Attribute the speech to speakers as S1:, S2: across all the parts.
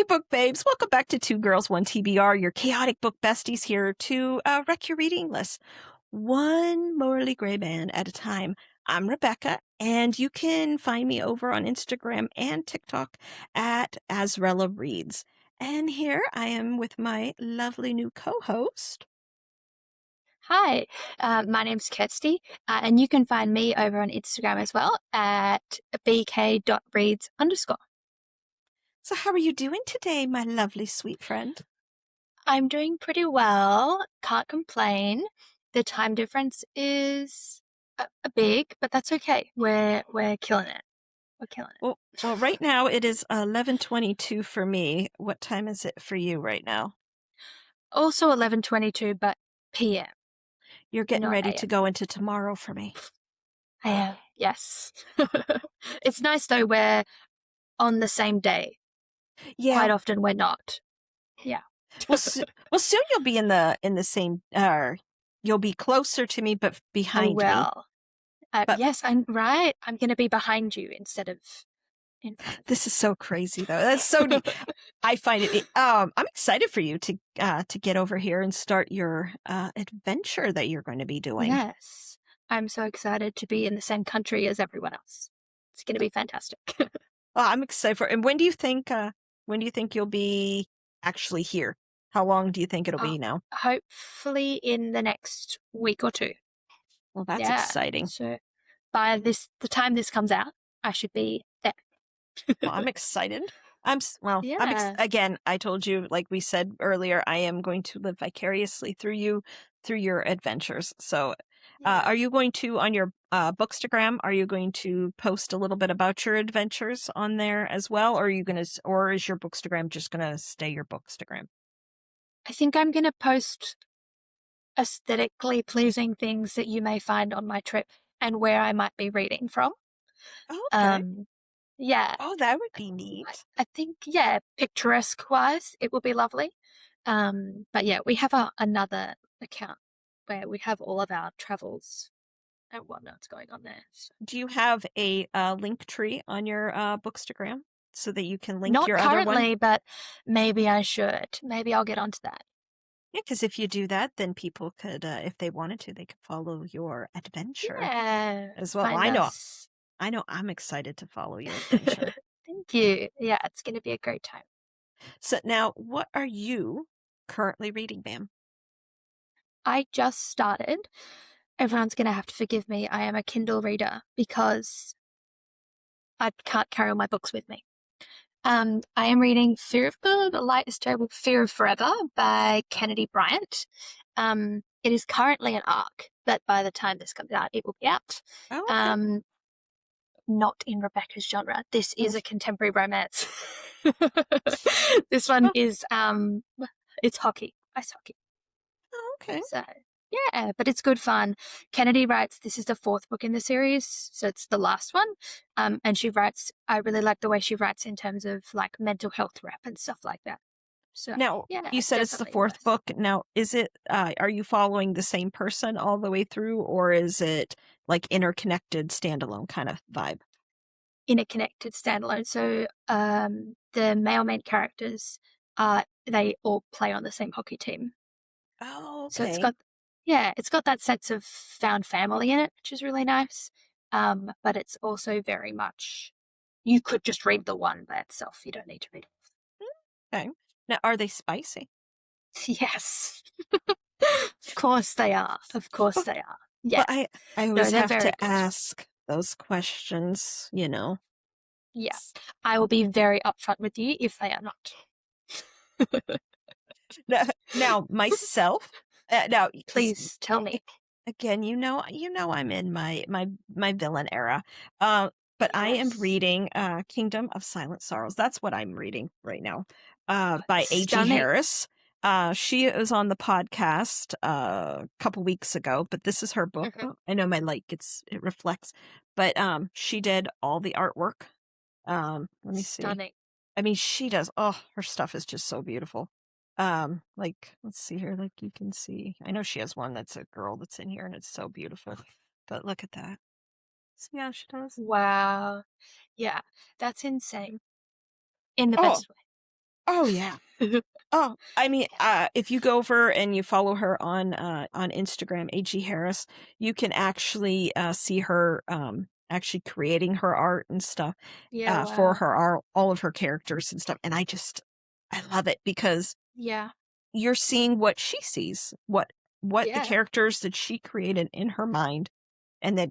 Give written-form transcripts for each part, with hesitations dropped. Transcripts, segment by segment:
S1: book babes, welcome back to Two Girls, One TBR, your chaotic book besties here to wreck your reading list. One morally gray man at a time. I'm Rebecca, and you can find me over on Instagram and TikTok at Azrella Reads. And here I am with my lovely new co-host.
S2: Hi, my name's Kirsty, and you can find me over on Instagram as well at bk.reads_.
S1: So how are you doing today, my lovely sweet friend?
S2: I'm doing pretty well, can't complain. The time difference is a big, but that's okay. We're killing it. We're killing it.
S1: Well, right now it is 11:22 for me. What time is it for you right now?
S2: Also 11:22, but PM.
S1: You're getting
S2: Not
S1: ready
S2: AM.
S1: to go into tomorrow for me.
S2: I am, yes. It's nice though, we're on the same day.
S1: Yeah.
S2: Quite often we're not. Yeah.
S1: Well, soon you'll be in the same. You'll be closer to me, but behind me.
S2: But yes, I'm right. I'm going to be behind you instead of in front.
S1: This is so crazy, though. That's so neat. I find it. I'm excited for you to get over here and start your adventure that you're going to be doing.
S2: Yes, I'm so excited to be in the same country as everyone else. It's going to be fantastic.
S1: Well, I'm excited for. And when do you think? When do you think you'll be actually here? How long do you think it'll be now?
S2: Hopefully in the next week or two.
S1: Well, that's exciting.
S2: So by the time this comes out, I should be there.
S1: Well, I'm excited. Again, I told you, like we said earlier, I am going to live vicariously through you, through your adventures. So, are you going to, on your Bookstagram, are you going to post a little bit about your adventures on there as well? Or are you going to, or is your Bookstagram just going to stay your Bookstagram?
S2: I think I'm going to post aesthetically pleasing things that you may find on my trip and where I might be reading from.
S1: Okay.
S2: Yeah.
S1: Oh, that would be neat.
S2: I think, yeah, picturesque-wise, it will be lovely. But yeah, we have another account where we have all of our travels and whatnot's going on there. So.
S1: Do you have a link tree on your Bookstagram so that you can link
S2: Not
S1: your other one?
S2: Not currently, but maybe I should. Maybe I'll get onto that.
S1: Yeah, because if you do that, then people could, if they wanted to, they could follow your adventure as well. I know I'm excited to follow your adventure.
S2: Thank you. Yeah, it's going to be a great time.
S1: So now, what are you currently reading, ma'am?
S2: I just started. Everyone's going to have to forgive me. I am a Kindle reader because I can't carry all my books with me. I am reading Fear of the Light is Terrible, Fear of Forever by Kennedy Bryant. It is currently an arc, but by the time this comes out, it will be out.
S1: Oh, okay.
S2: Not in Rebecca's genre. This is a contemporary romance. This one is it's hockey, ice hockey.
S1: Oh, okay.
S2: So yeah, but it's good fun. Kennedy writes, this is the 4th book in the series, so it's the last one. And she writes, I really like the way she writes in terms of like mental health rap and stuff like that. So
S1: now, yeah, you said it's the 4th book. Now, is it, are you following the same person all the way through, or is it like interconnected standalone kind of vibe?
S2: Interconnected standalone. So the male main characters, they all play on the same hockey team.
S1: Oh, okay.
S2: So it's got that sense of found family in it, which is really nice. But it's also very much, you could just read the one by itself. You don't need to read it.
S1: Okay. Now, are they spicy?
S2: Yes. Of course they are. Of course they are. Yeah.
S1: But I always have to ask those questions, you know.
S2: Yeah. I will be very upfront with you if they are not.
S1: Now myself. Now,
S2: please tell me.
S1: Again, you know, I'm in my villain era. But I am reading Kingdom of Silent Sorrows. That's what I'm reading right now. By A.G. Harris. She was on the podcast a couple weeks ago, but this is her book. Mm-hmm. I know my light it reflects, but she did all the artwork. Let me see. I mean, she does. Oh, her stuff is just so beautiful. Like, let's see here. Like, you can see. I know she has one that's a girl that's in here, and it's so beautiful. But look at that. See how she does?
S2: Wow. Yeah, that's insane. In the best way.
S1: Oh, yeah. Oh, I mean, if you go over and you follow her on Instagram, AG Harris, you can actually see her actually creating her art and stuff
S2: Yeah,
S1: for
S2: wow.
S1: her all of her characters and stuff. And I love it because
S2: Yeah.
S1: you're seeing what she sees, what the
S2: Yeah.
S1: characters that she created in her mind, and that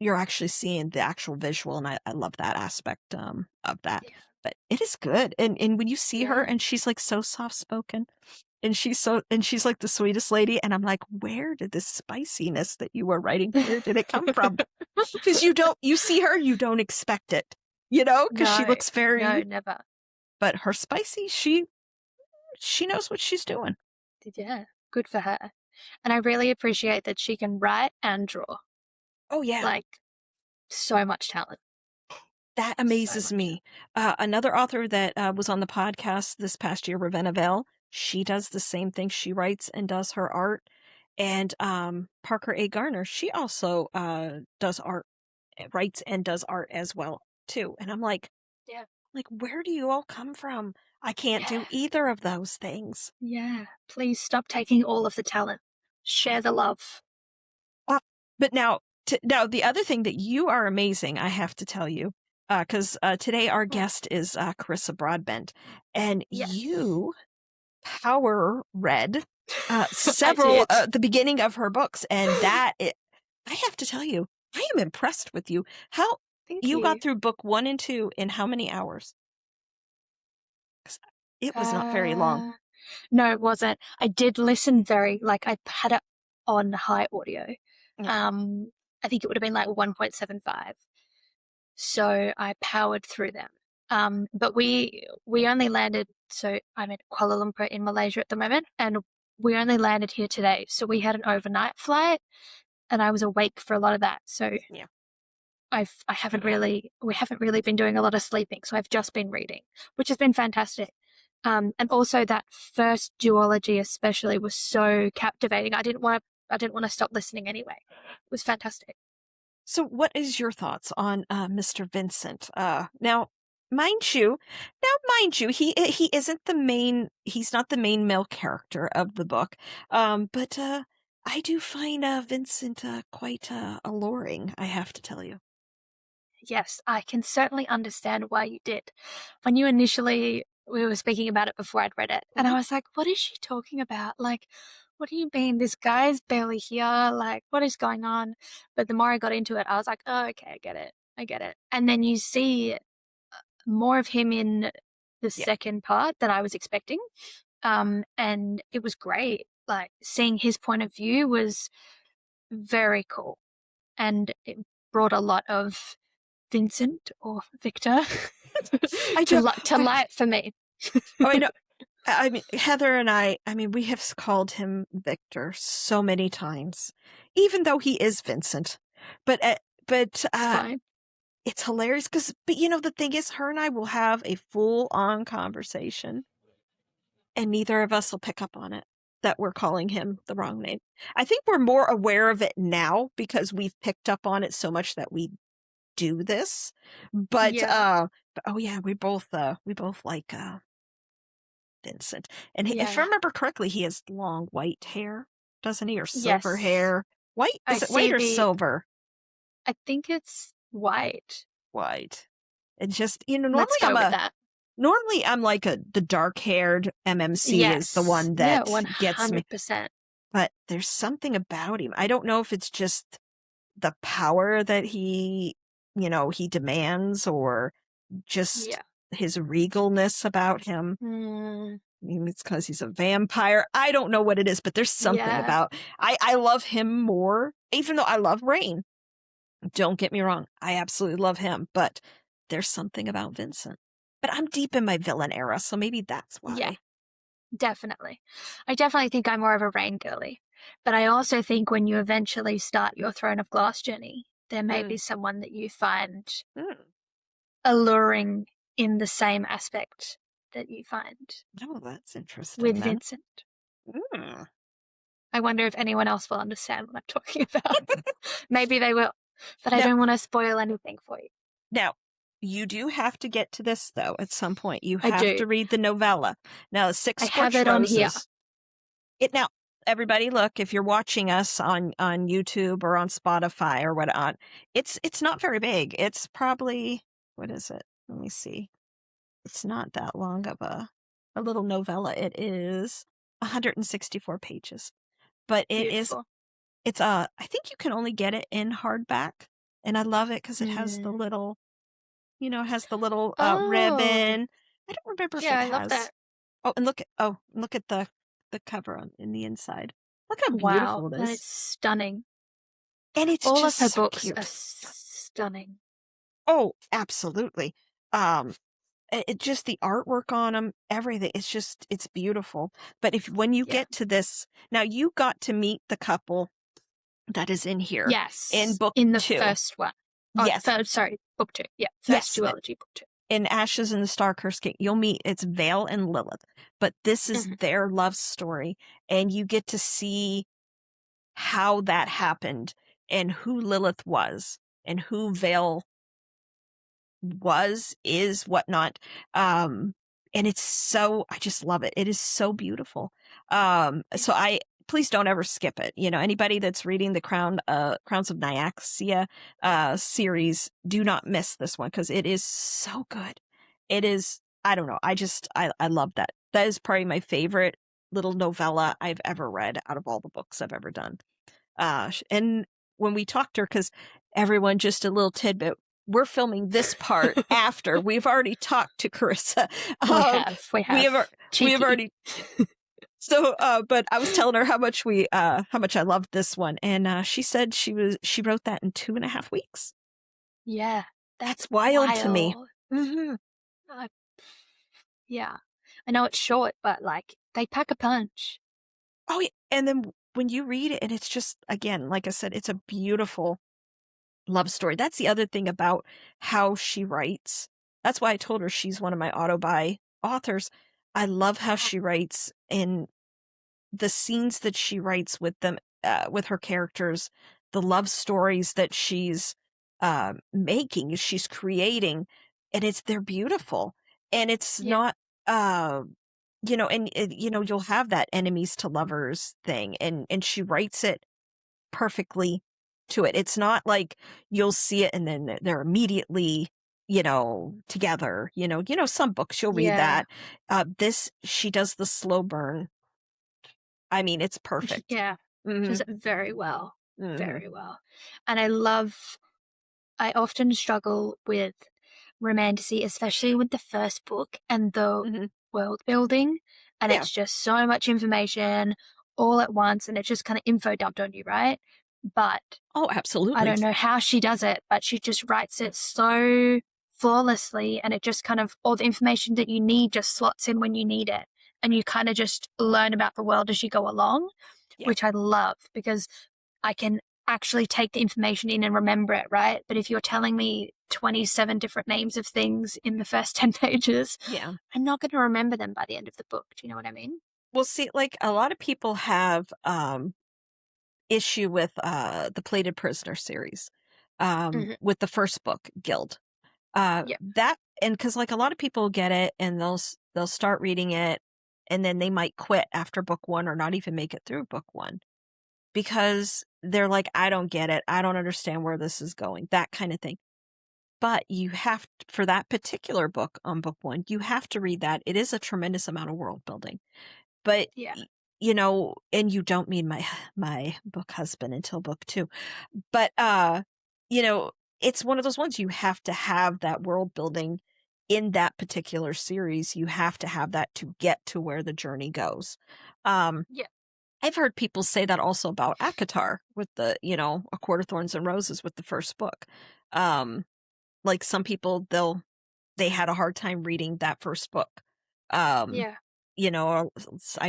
S1: you're actually seeing the actual visual, and I love that aspect of that.
S2: Yeah.
S1: But it is good. And when you see her
S2: Yeah.
S1: and she's like so soft spoken and she's like the sweetest lady, and I'm like, where did this spiciness that you were writing, where did it come from? Because you see her, you don't expect it, because she
S2: No,
S1: looks
S2: no,
S1: very,
S2: never.
S1: but her spicy, she knows what she's doing.
S2: Yeah, good for her. And I really appreciate that she can write and draw.
S1: Oh yeah.
S2: Like, so much talent.
S1: That
S2: So
S1: amazes
S2: much.
S1: me. Another author that was on the podcast this past year, Ravenna Bell, she does the same thing. She writes and does her art. And Parker A. Garner, she also does art, writes and does art as well too. And I'm
S2: Yeah.
S1: like, where do you all come from? I can't
S2: Yeah.
S1: do either of those things.
S2: Yeah. Please stop taking all of the talent. Share the love.
S1: But now the other thing that you are amazing, I have to tell you, because today our guest is Carissa Broadbent, and
S2: Yes.
S1: you power read
S2: I
S1: several
S2: did.
S1: the beginning of her books, and I have to tell you, I am impressed with you. How
S2: Thank
S1: you got
S2: you.
S1: through book 1 and 2 in how many hours? 'Cause it was not very long.
S2: No, it wasn't. I did listen I had it on high audio.
S1: Yeah.
S2: I think it would have been like 1.75. So I powered through them. But we only landed, so I'm in Kuala Lumpur in Malaysia at the moment, and we only landed here today. So we had an overnight flight, and I was awake for a lot of that. So
S1: Yeah.
S2: we haven't really been doing a lot of sleeping. So I've just been reading, which has been fantastic. And also that first duology especially was so captivating. I didn't want to stop listening anyway. It was fantastic.
S1: So what is your thoughts on Mr. Vincent? Mind you, he isn't the main, he's not the main male character of the book. But I do find Vincent quite alluring, I have to tell you.
S2: Yes, I can certainly understand why you did. When you initially, we were speaking about it before I'd read it, and I was like, what is she talking about? Like, what do you mean? This guy's barely here. Like, what is going on? But the more I got into it, I was like, oh, okay, I get it. I get it. And then you see more of him in the
S1: Yeah.
S2: second part that I was expecting. And it was great. Like, seeing his point of view was very cool. And it brought a lot of Vincent or Victor to light for me.
S1: Oh, I know. I mean, Heather and I mean, we have called him Victor so many times, even though he is Vincent. But
S2: It's fine.
S1: it's hilarious but the thing is, her and I will have a full-on conversation, and neither of us will pick up on it that we're calling him the wrong name. I think we're more aware of it now because we've picked up on it so much that we do this. But
S2: Yeah.
S1: oh yeah, we both like Vincent. And if I
S2: Yeah.
S1: remember correctly, he has long white hair, doesn't he? Or silver
S2: Yes.
S1: hair. White?
S2: I
S1: Is it
S2: see
S1: white or silver?
S2: I think it's white.
S1: White. It's just,
S2: Let's go with that.
S1: normally I'm like the dark-haired MMC is the
S2: Yes.
S1: one
S2: Yeah,
S1: that gets me.
S2: 100%.
S1: But there's something about him. I don't know if it's just the power that he demands, or just
S2: Yeah.
S1: his regalness about him.
S2: Mm,
S1: Maybe it's because he's a vampire. I don't know what it is, but there's something
S2: yeah.
S1: about I love him more, even though I love Rain. Don't get me wrong. I absolutely love him, but there's something about Vincent. But I'm deep in my villain era, so maybe that's why.
S2: Yeah. Definitely. I definitely think I'm more of a Rain girly. But I also think when you eventually start your Throne of Glass journey, there may be someone that you find alluring in the same aspect that you find
S1: Oh, that's interesting.
S2: with Vincent.
S1: Mm.
S2: I wonder if anyone else will understand what I'm talking about. Maybe they will, but I
S1: Now-
S2: don't want to spoil anything for you.
S1: Now, You do have to get to this, though, at some point. You
S2: I
S1: have
S2: do.
S1: to read the novella. Now, Six
S2: I have
S1: Scorched
S2: it on here.
S1: Roses. Now, everybody, look, if you're watching us on YouTube or on Spotify or whatnot, it's not very big. It's probably, what is it? Let me see. It's not that long of a little novella. It is 164 pages. But
S2: Beautiful.
S1: I think you can only get it in hardback. And I love it because it has the little,
S2: Oh,
S1: ribbon. I don't remember if
S2: yeah,
S1: it
S2: I love
S1: has.
S2: that.
S1: Look at the cover in the inside. Look how
S2: Wow,
S1: beautiful it
S2: that is
S1: is.
S2: stunning.
S1: And it's
S2: All
S1: just
S2: of her
S1: so
S2: books are
S1: cute.
S2: stunning.
S1: Oh, absolutely. Um, just the artwork on them, everything. It's beautiful. But when you
S2: Yeah.
S1: get to this, now you got to meet the couple that is in here in
S2: Yes,
S1: book
S2: in the
S1: 2.
S2: first one. Oh,
S1: Yes,
S2: sorry, book 2. Yeah, first
S1: yes.
S2: duology, book 2.
S1: In Ashes and the Star-Cursed King, you'll meet, it's Vale and Lilith, but this is their love story, and you get to see how that happened and who Lilith was and who Vale is, whatnot. And it's so, I just love it. It is so beautiful. So please don't ever skip it. Anybody that's reading the Crowns of Nyaxia series, do not miss this one because it is so good. It is, I don't know. I love that. That is probably my favorite little novella I've ever read out of all the books I've ever done. And when we talked to her, because everyone, just a little tidbit, we're filming this part after we've already talked to Carissa.
S2: We have.
S1: We have already. So, but I was telling her how much I loved this one, and she said she wrote that in 2.5 weeks.
S2: Yeah,
S1: That's wild to me.
S2: Mm-hmm. Yeah, I know it's short, but like they pack a punch.
S1: Oh, yeah. And then when you read it, and it's just, again, like I said, it's a beautiful love story. That's the other thing about how she writes. That's why I told her she's one of my auto-buy authors. I love how she writes, and the scenes that she writes with them, with her characters, the love stories that she's she's creating, and they're beautiful. And it's not, you'll have that enemies to lovers thing, and she writes it perfectly to it. It's not like you'll see it and then they're immediately, together. Some books you'll read that. This, she does the slow burn. I mean, it's perfect.
S2: Yeah,
S1: Mm-hmm.
S2: does it very well.
S1: Mm-hmm.
S2: Very well. And I often struggle with Romantasy, especially with the first book and the world building. And it's just so much information all at once, and it's just kind of info dumped on you, right? But
S1: oh, absolutely.
S2: I don't know how she does it, but she just writes it so flawlessly, and it just kind of, all the information that you need just slots in when you need it. And you kind of just learn about the world as you go along, which I love, because I can actually take the information in and remember it, right? But if you're telling me 27 different names of things in the first 10 pages, I'm not going to remember them by the end of the book. Do you know what I mean?
S1: Well, see, like a lot of people have issue with the Plated Prisoner series, with the first book, Guild. That, and because like a lot of people get it and they'll start reading it, and then they might quit after book 1 or not even make it through book 1 because they're like, I don't get it. I don't understand where this is going, that kind of thing. But you have, for that particular book on book 1, you have to read that. It is a tremendous amount of world building. But, and you don't meet my book husband until book 2. But, it's one of those ones you have to have that world building in that particular series. You have to have that to get to where the journey goes. I've heard people say that also about ACOTAR with the, A Court of Thorns and Roses with the first book. Like some people, they had a hard time reading that first book. I've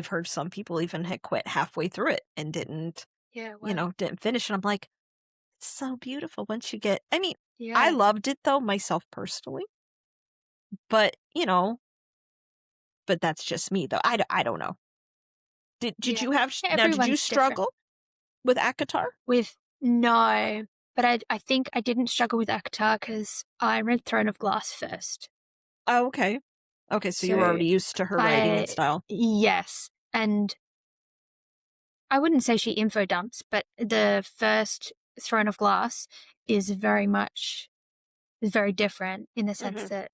S1: heard some people even had quit halfway through it and didn't finish. And I'm like, it's so beautiful once you get, I mean, I loved it though, myself personally, but but that's just me though. I don't know. Did you have, now did you struggle with ACOTAR?
S2: No, But I think I didn't struggle with ACOTAR because I read Throne of Glass first.
S1: Oh, okay. Okay, so you were
S2: So
S1: already used to her writing and style.
S2: Yes. And I wouldn't say she info dumps, but the first Throne of Glass is very different in the sense that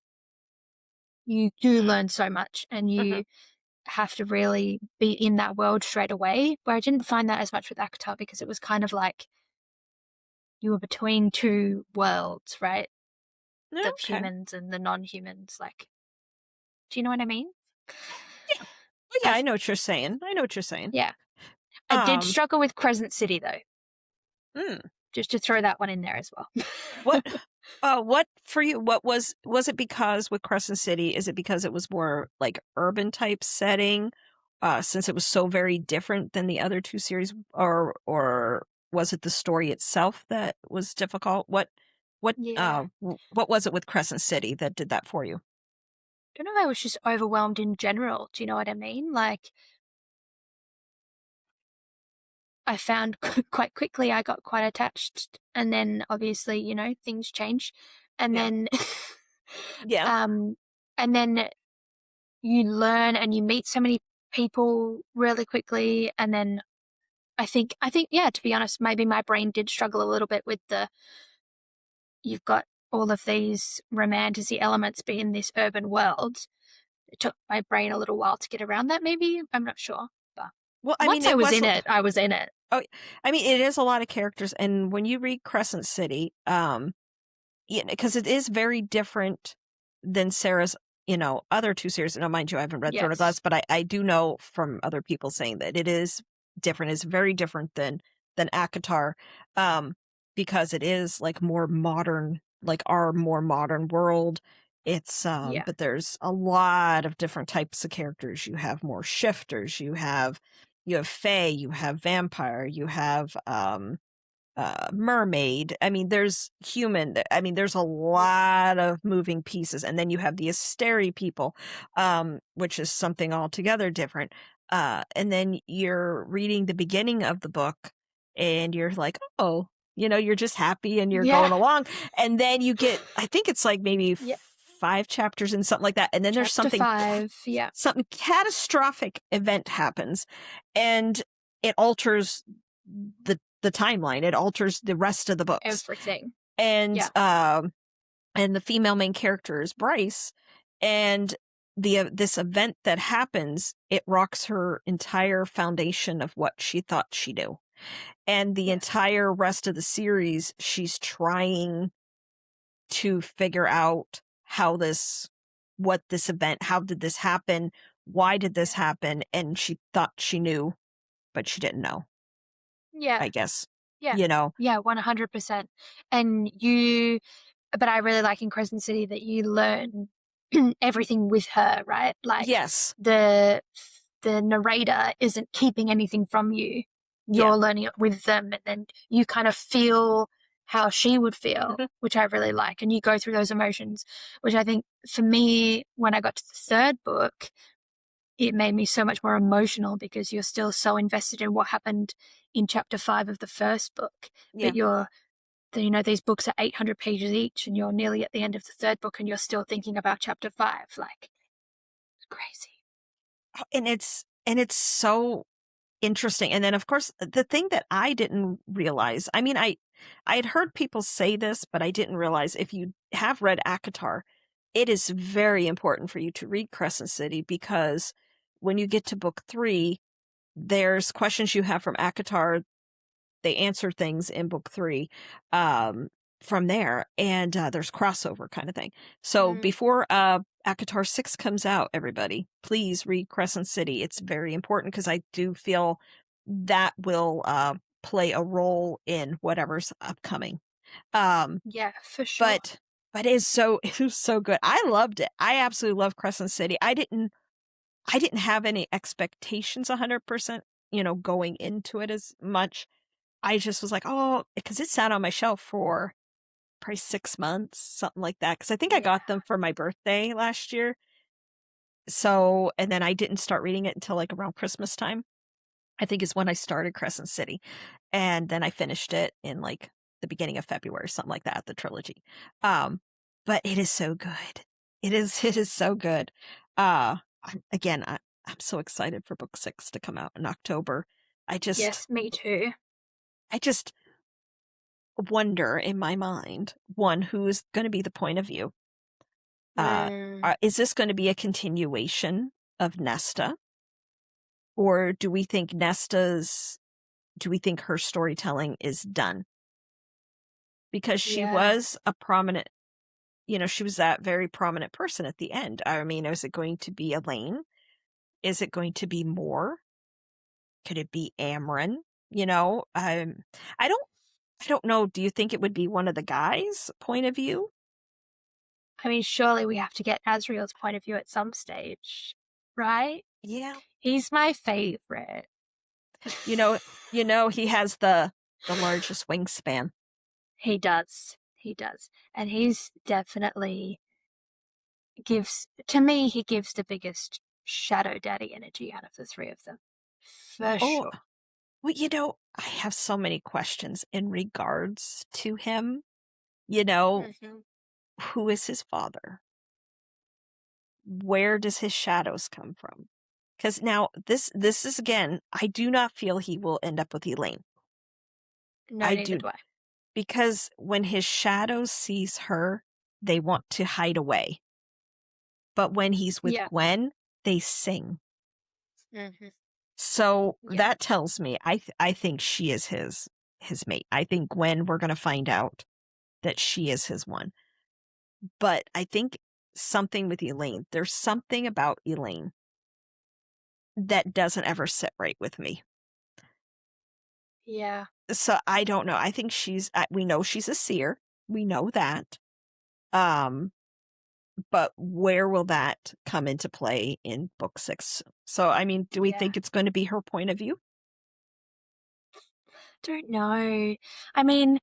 S2: you do learn so much and you have to really be in that world straight away. Where I didn't find that as much with ACOTAR because it was kind of like you were between two worlds, right? The
S1: Okay.
S2: humans and the non-humans. Like, do you know what I mean?
S1: Yeah. Well, yeah, I know what you're saying. I know what you're saying.
S2: Yeah. I did struggle with Crescent City though. Just to throw that one in there as well.
S1: What for you? What was it because with Crescent City? Is it because it was more like urban type setting, since it was so very different than the other two series, or was it the story itself that was difficult? What
S2: Yeah.
S1: what was it with Crescent City that did that for you?
S2: I don't know if I was just overwhelmed in general. Do you know what I mean? Like, I found quite quickly I got quite attached, and then obviously, you know, things change, and
S1: Yeah.
S2: then,
S1: Yeah.
S2: and then you learn and you meet so many people really quickly, and then I think, yeah, to be honest, maybe my brain did struggle a little bit with you've got all of these romantasy elements being this urban world. It took my brain a little while to get around that, maybe. I'm not sure. But
S1: Well, I
S2: once
S1: mean,
S2: I
S1: it
S2: was
S1: was.
S2: in it, I was in it.
S1: Oh, I mean, it is a lot of characters, and when you read Crescent City, yeah, because it is very different than Sarah's, other two series. Now, mind you, I haven't read Throne of Glass,
S2: Yes.
S1: but I do know from other people saying that it is different. It's very different than ACOTAR, because it is like more modern, like our more modern world. It's
S2: Yeah.
S1: but there's a lot of different types of characters. You have more shifters. You have fae. You have vampire. You have mermaid. I mean, there's human. I mean, there's a lot of moving pieces, and then you have the Asteri people, which is something altogether different. And then you're reading the beginning of the book, and you're like, oh, you're just happy and you're
S2: Yeah.
S1: going along, and then you get, I think it's like maybe
S2: Yeah.
S1: 5 chapters and something like that, and then there's
S2: Chapter 5. Yeah.
S1: something catastrophic event happens, and it alters the timeline. It alters the rest of the books.
S2: Everything.
S1: And
S2: Yeah.
S1: And the female main character is Bryce, and this event that happens, it rocks her entire foundation of what she thought she knew. And the entire rest of the series, she's trying to figure out how did this happen? Why did this happen? And she thought she knew, but she didn't know,
S2: Yeah.
S1: I guess.
S2: Yeah. Yeah, 100%. But I really like in Crescent City that you learn everything with her, right? Like,
S1: Yes.
S2: the narrator isn't keeping anything from you. You're learning it with them, and then you kind of feel how she would feel, which I really like. And you go through those emotions, which I think for me, when I got to the third book, it made me so much more emotional because you're still so invested in what happened in chapter 5 of the first book.
S1: Yeah.
S2: But these books are 800 pages each, and you're nearly at the end of the third book and you're still thinking about chapter 5. Like, it's crazy.
S1: And it's so interesting. And then, of course, the thing that I didn't realize, I mean, I had heard people say this, but I didn't realize, if you have read ACOTAR, it is very important for you to read Crescent City, because when you get to book 3, there's questions you have from ACOTAR. They answer things in book 3 from there, and there's crossover kind of thing. So before ACOTAR 6 comes out, everybody, please read Crescent City. It's very important, because I do feel that will play a role in whatever's upcoming.
S2: Yeah, for sure.
S1: But it was so good. I loved it. I absolutely love Crescent City. I didn't have any expectations 100%, going into it as much. I just was like, oh, because it sat on my shelf for probably 6 months, something like that. Because I think I got them for my birthday last year. So, and then I didn't start reading it until like around Christmas time, I think, is when I started Crescent City. And then I finished it in like the beginning of February, something like that, the trilogy. But it is so good. It is so good. I'm so excited for book 6 to come out in October.
S2: Yes, me too.
S1: I just wonder in my mind, one, who's going to be the point of view? Is this going to be a continuation of Nesta? Or do we think her storytelling is done? Because she was a prominent, she was that very prominent person at the end. I mean, is it going to be Elaine? Is it going to be more? Could it be Amren? I don't know. Do you think it would be one of the guys' point of view?
S2: I mean, surely we have to get Asriel's point of view at some stage, right?
S1: Yeah.
S2: He's my favorite.
S1: He has the largest wingspan.
S2: He does. And he's definitely gives the biggest shadow daddy energy out of the three of them. For sure.
S1: Well, I have so many questions in regards to him. Who is his father? Where does his shadows come from? Because now this is, again, I do not feel he will end up with Elaine.
S2: No, neither do I.
S1: Because when his shadows sees her, they want to hide away. But when he's with Gwen, they sing.
S2: Mm-hmm.
S1: So that tells me, I think she is his mate. I think Gwen, we're going to find out that she is his one. But I think something with Elaine, there's something about Elaine that doesn't ever sit right with me.
S2: Yeah.
S1: So I don't know. I think we know she's a seer. We know that. But where will that come into play in book 6? So, I mean, do we think it's going to be her point of view?
S2: Don't know. I mean,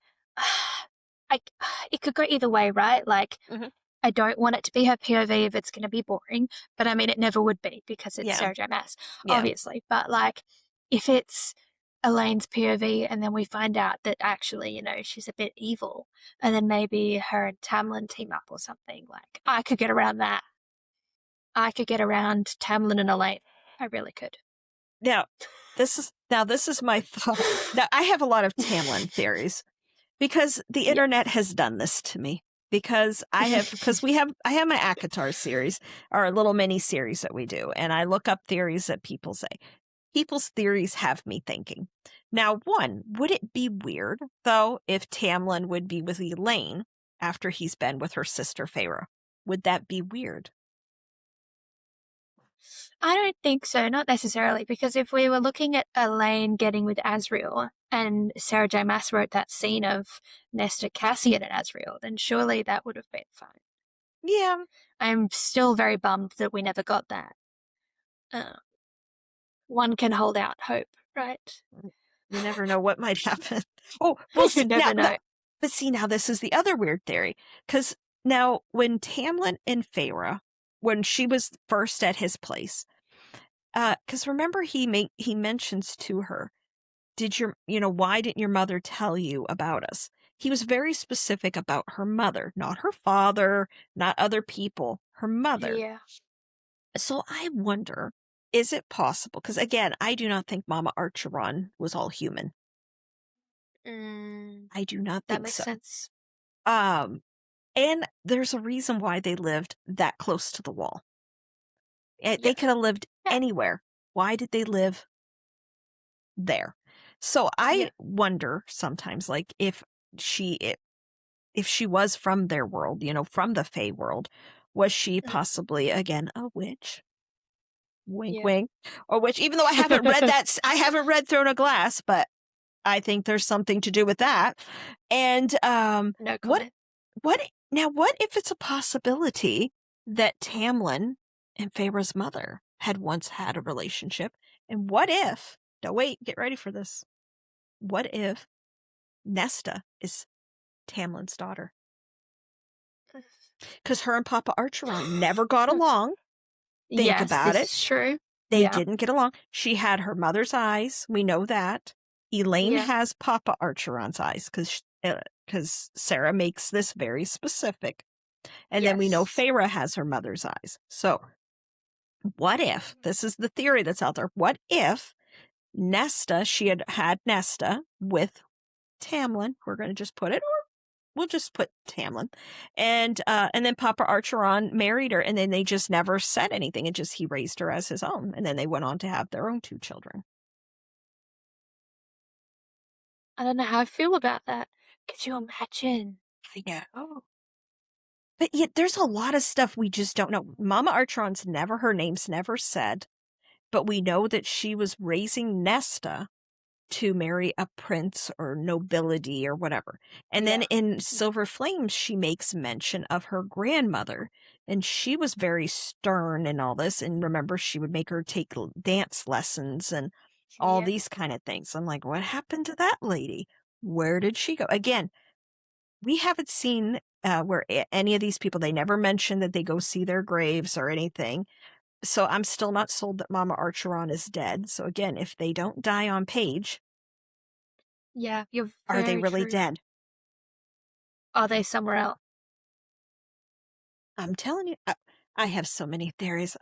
S2: it could go either way, right? Like, I don't want it to be her POV if it's going to be boring, but I mean, it never would be because it's Sarah J. Maas, obviously. But like, if it's Elaine's POV and then we find out that actually, she's a bit evil, and then maybe her and Tamlin team up or something, like, I could get around that. I could get around Tamlin and Elaine. I really could.
S1: Now, this is my thought. Now, I have a lot of Tamlin theories because the internet has done this to me. Because I have my ACOTAR series, our little mini series that we do, and I look up theories that people say. People's theories have me thinking. Now, one, would it be weird, though, if Tamlin would be with Elaine after he's been with her sister Feyre? Would that be weird?
S2: I don't think so, not necessarily, because if we were looking at Elaine getting with Asriel and Sarah J. Maas wrote that scene of Nesta, Cassian, and Asriel, then surely that would have been fine.
S1: Yeah.
S2: I'm still very bummed that we never got that. One can hold out hope, right?
S1: You never know what might happen. Oh,
S2: you never know.
S1: But see, now this is the other weird theory. Because now when Tamlin and Feyre, when she was first at his place, because remember he mentions to her, why didn't your mother tell you about us? He was very specific about her mother, not her father, not other people, her mother.
S2: Yeah.
S1: So I wonder, is it possible? Because again, I do not think Mama Archeron was all human. I do not think so.
S2: That makes sense.
S1: And there's a reason why they lived that close to the wall. They could have lived anywhere. Why did they live there? So I wonder sometimes, like, if she was from their world, from the Fae world, was she possibly, again, a witch? Wink, wink. Or witch, even though I haven't read that, I haven't read Throne of Glass, but I think there's something to do with that. And
S2: no comment.
S1: What if it's a possibility that Tamlin and Feyre's mother had once had a relationship? And what if, no, wait, get ready for this. What if Nesta is Tamlin's daughter? Because her and Papa Archeron never got along. Think about it.
S2: It's true.
S1: They didn't get along. She had her mother's eyes. We know that. Elaine has Papa Archeron's eyes because because Sarah makes this very specific. And then we know
S2: Yes.
S1: Feyre has her mother's eyes. So what if, this is the theory that's out there, what if Nesta, she had Nesta with Tamlin, we're going to just put it, or we'll just put Tamlin, and then Papa Archeron married her, and then they just never said anything, and just he raised her as his own, and then they went on to have their own 2 children.
S2: I don't know how I feel about that. Could you imagine?
S1: I know. But yet there's a lot of stuff we just don't know. Mama Archeron's her name's never said, but we know that she was raising Nesta to marry a prince or nobility or whatever. And then in Silver Flames, she makes mention of her grandmother, and she was very stern and all this. And remember, she would make her take dance lessons and all these kind of things. I'm like, what happened to that lady? Where did she go? Again, we haven't seen where any of these people, they never mention that they go see their graves or anything. So I'm still not sold that Mama Archeron is dead. So again, if they don't die on page,
S2: yeah, you're
S1: are they really
S2: true.
S1: dead?
S2: Are they somewhere else?
S1: I'm telling you, I have so many theories.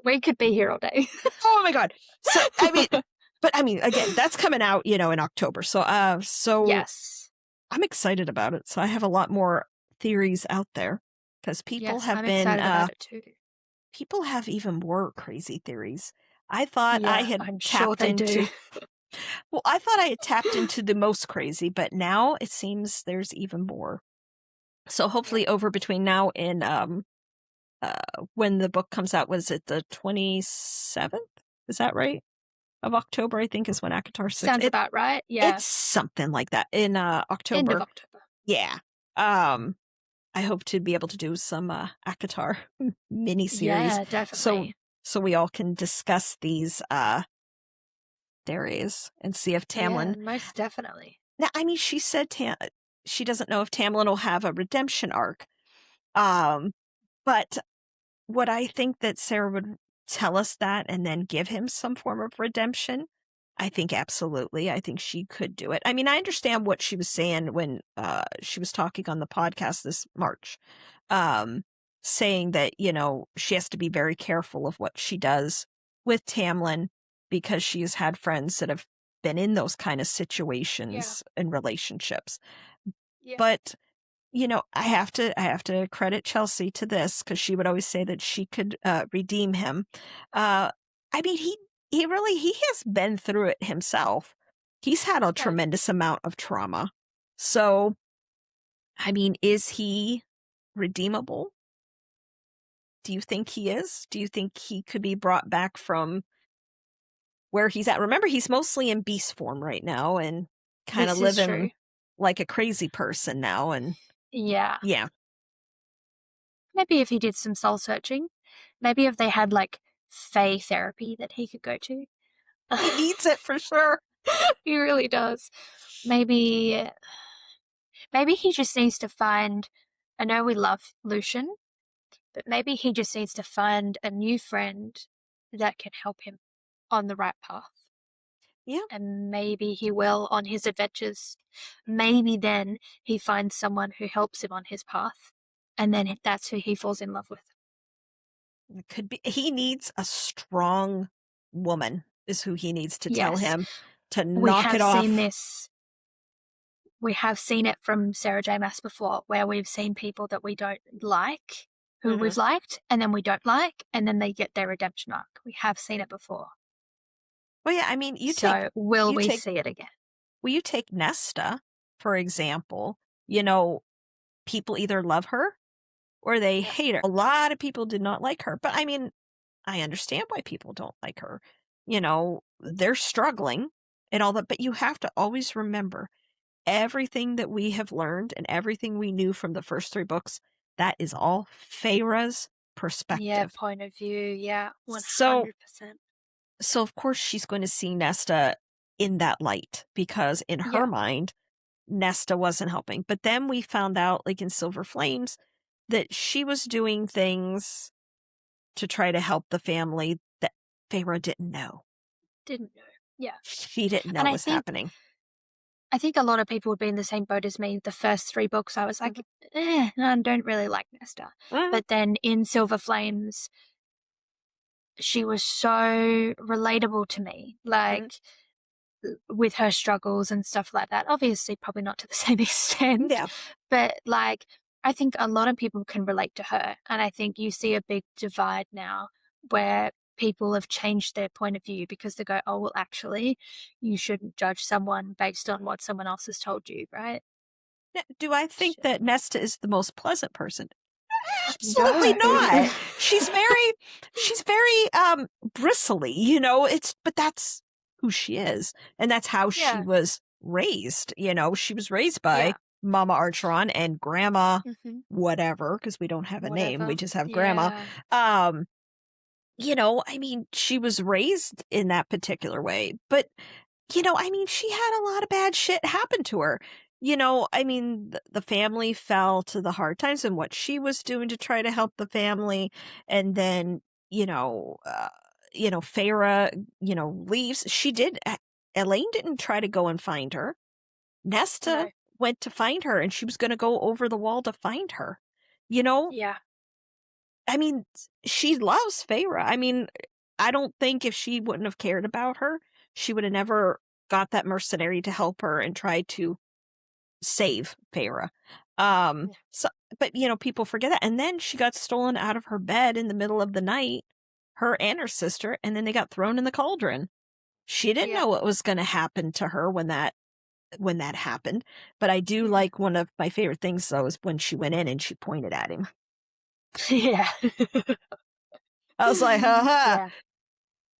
S2: We could be here all day.
S1: Oh my God. So, I mean, again, that's coming out, in October. So,
S2: yes.
S1: I'm excited about it. So I have a lot more theories out there because people have been,
S2: excited about it too.
S1: People have even more crazy theories. I thought I had
S2: I'm
S1: tapped
S2: sure they
S1: into,
S2: do.
S1: well, I thought I had tapped into the most crazy, but now it seems there's even more. So hopefully over between now and, when the book comes out, was it the 27th? Is that right? Of October, I think, is when ACOTAR 6.
S2: Sounds about right. Yeah.
S1: It's something like that in October.
S2: End of October.
S1: Yeah. I hope to be able to do some ACOTAR miniseries.
S2: Yeah, definitely.
S1: So we all can discuss these theories and see if Tamlin.
S2: Yeah, most definitely.
S1: Now, I mean, she said she doesn't know if Tamlin will have a redemption arc. But would I think that Sarah would tell us that and then give him some form of redemption? I think absolutely. I think she could do it. I mean, I understand what she was saying when she was talking on the podcast this March, saying that, she has to be very careful of what she does with Tamlin because she has had friends that have been in those kind of situations and relationships.
S2: Yeah.
S1: But I have to credit Chelsea to this because she would always say that she could redeem him. I mean, he has been through it himself. He's had a tremendous amount of trauma. So, I mean, is he redeemable? Do you think he is? Do you think he could be brought back from where he's at? Remember, he's mostly in beast form right now and kind of living like a crazy person now. And
S2: yeah.
S1: Maybe
S2: if he did some soul searching, maybe if they had like Fae therapy that he could go to.
S1: He needs it for sure.
S2: He really does. Maybe he just needs to find, I know we love Lucian, but maybe he just needs to find a new friend that can help him on the right path.
S1: Yeah.
S2: And maybe he will on his adventures. Maybe then he finds someone who helps him on his path. And then that's who he falls in love with.
S1: It could be. He needs a strong woman is who he needs to tell him to knock it off.
S2: We have seen it from Sarah J. Maas before, where we've seen people that we don't like, who we've liked, and then we don't like, and then they get their redemption arc. We have seen it before.
S1: Well, yeah, I mean,
S2: will we see it again?
S1: Well, you take Nesta, for example, people either love her or they hate her. A lot of people did not like her, but I mean, I understand why people don't like her. They're struggling and all that, but you have to always remember everything that we have learned and everything we knew from the first 3 books, that is all Feyre's perspective.
S2: Yeah, point of view. Yeah, 100%.
S1: So of course she's going to see Nesta in that light because in her mind, Nesta wasn't helping. But then we found out, like in Silver Flames, that she was doing things to try to help the family that Feyre didn't know.
S2: Yeah.
S1: She didn't know was happening.
S2: I think a lot of people would be in the same boat as me. The first 3 books, I was like, I don't really like Nesta.
S1: Mhm.
S2: But then in Silver Flames, she was so relatable to me, like with her struggles and stuff like that. Obviously, probably not to the same extent,
S1: Yeah.
S2: but like I think a lot of people can relate to her. And I think you see a big divide now where people have changed their point of view because they go, oh, well, actually, you shouldn't judge someone based on what someone else has told you, right?
S1: Do I think that Nesta is the most pleasant person? Absolutely
S2: No.
S1: not. She's very bristly, you know, but that's who she is. And that's how she
S2: Yeah.
S1: was raised. You know, she was raised by
S2: Yeah.
S1: Mama Archeron and Grandma
S2: Mm-hmm.
S1: whatever, because we don't have a name. We
S2: Whatever.
S1: just have Grandma.
S2: Yeah.
S1: Um, you know, I mean, she was raised in that particular way. But you know, I mean, she had a lot of bad shit happen to her. You know, I mean, the family fell to the hard times and what she was doing to try to help the family. And then, Feyre, leaves. Elaine didn't try to go and find her. Nesta
S2: No.
S1: went to find her and she was going to go over the wall to find her. You know,
S2: Yeah.
S1: I mean, she loves Feyre. I mean, I don't think if she wouldn't have cared about her, she would have never got that mercenary to help her and try to save Feyre.
S2: Yeah.
S1: So, but people forget that. And then she got stolen out of her bed in the middle of the night, her and her sister, and then they got thrown in the cauldron. She didn't
S2: Yeah.
S1: know what was going to happen to her when that happened. But I do
S2: Yeah.
S1: like one of my favorite things though is when she went in and she pointed at him.
S2: Yeah.
S1: I was like, haha.
S2: Yeah.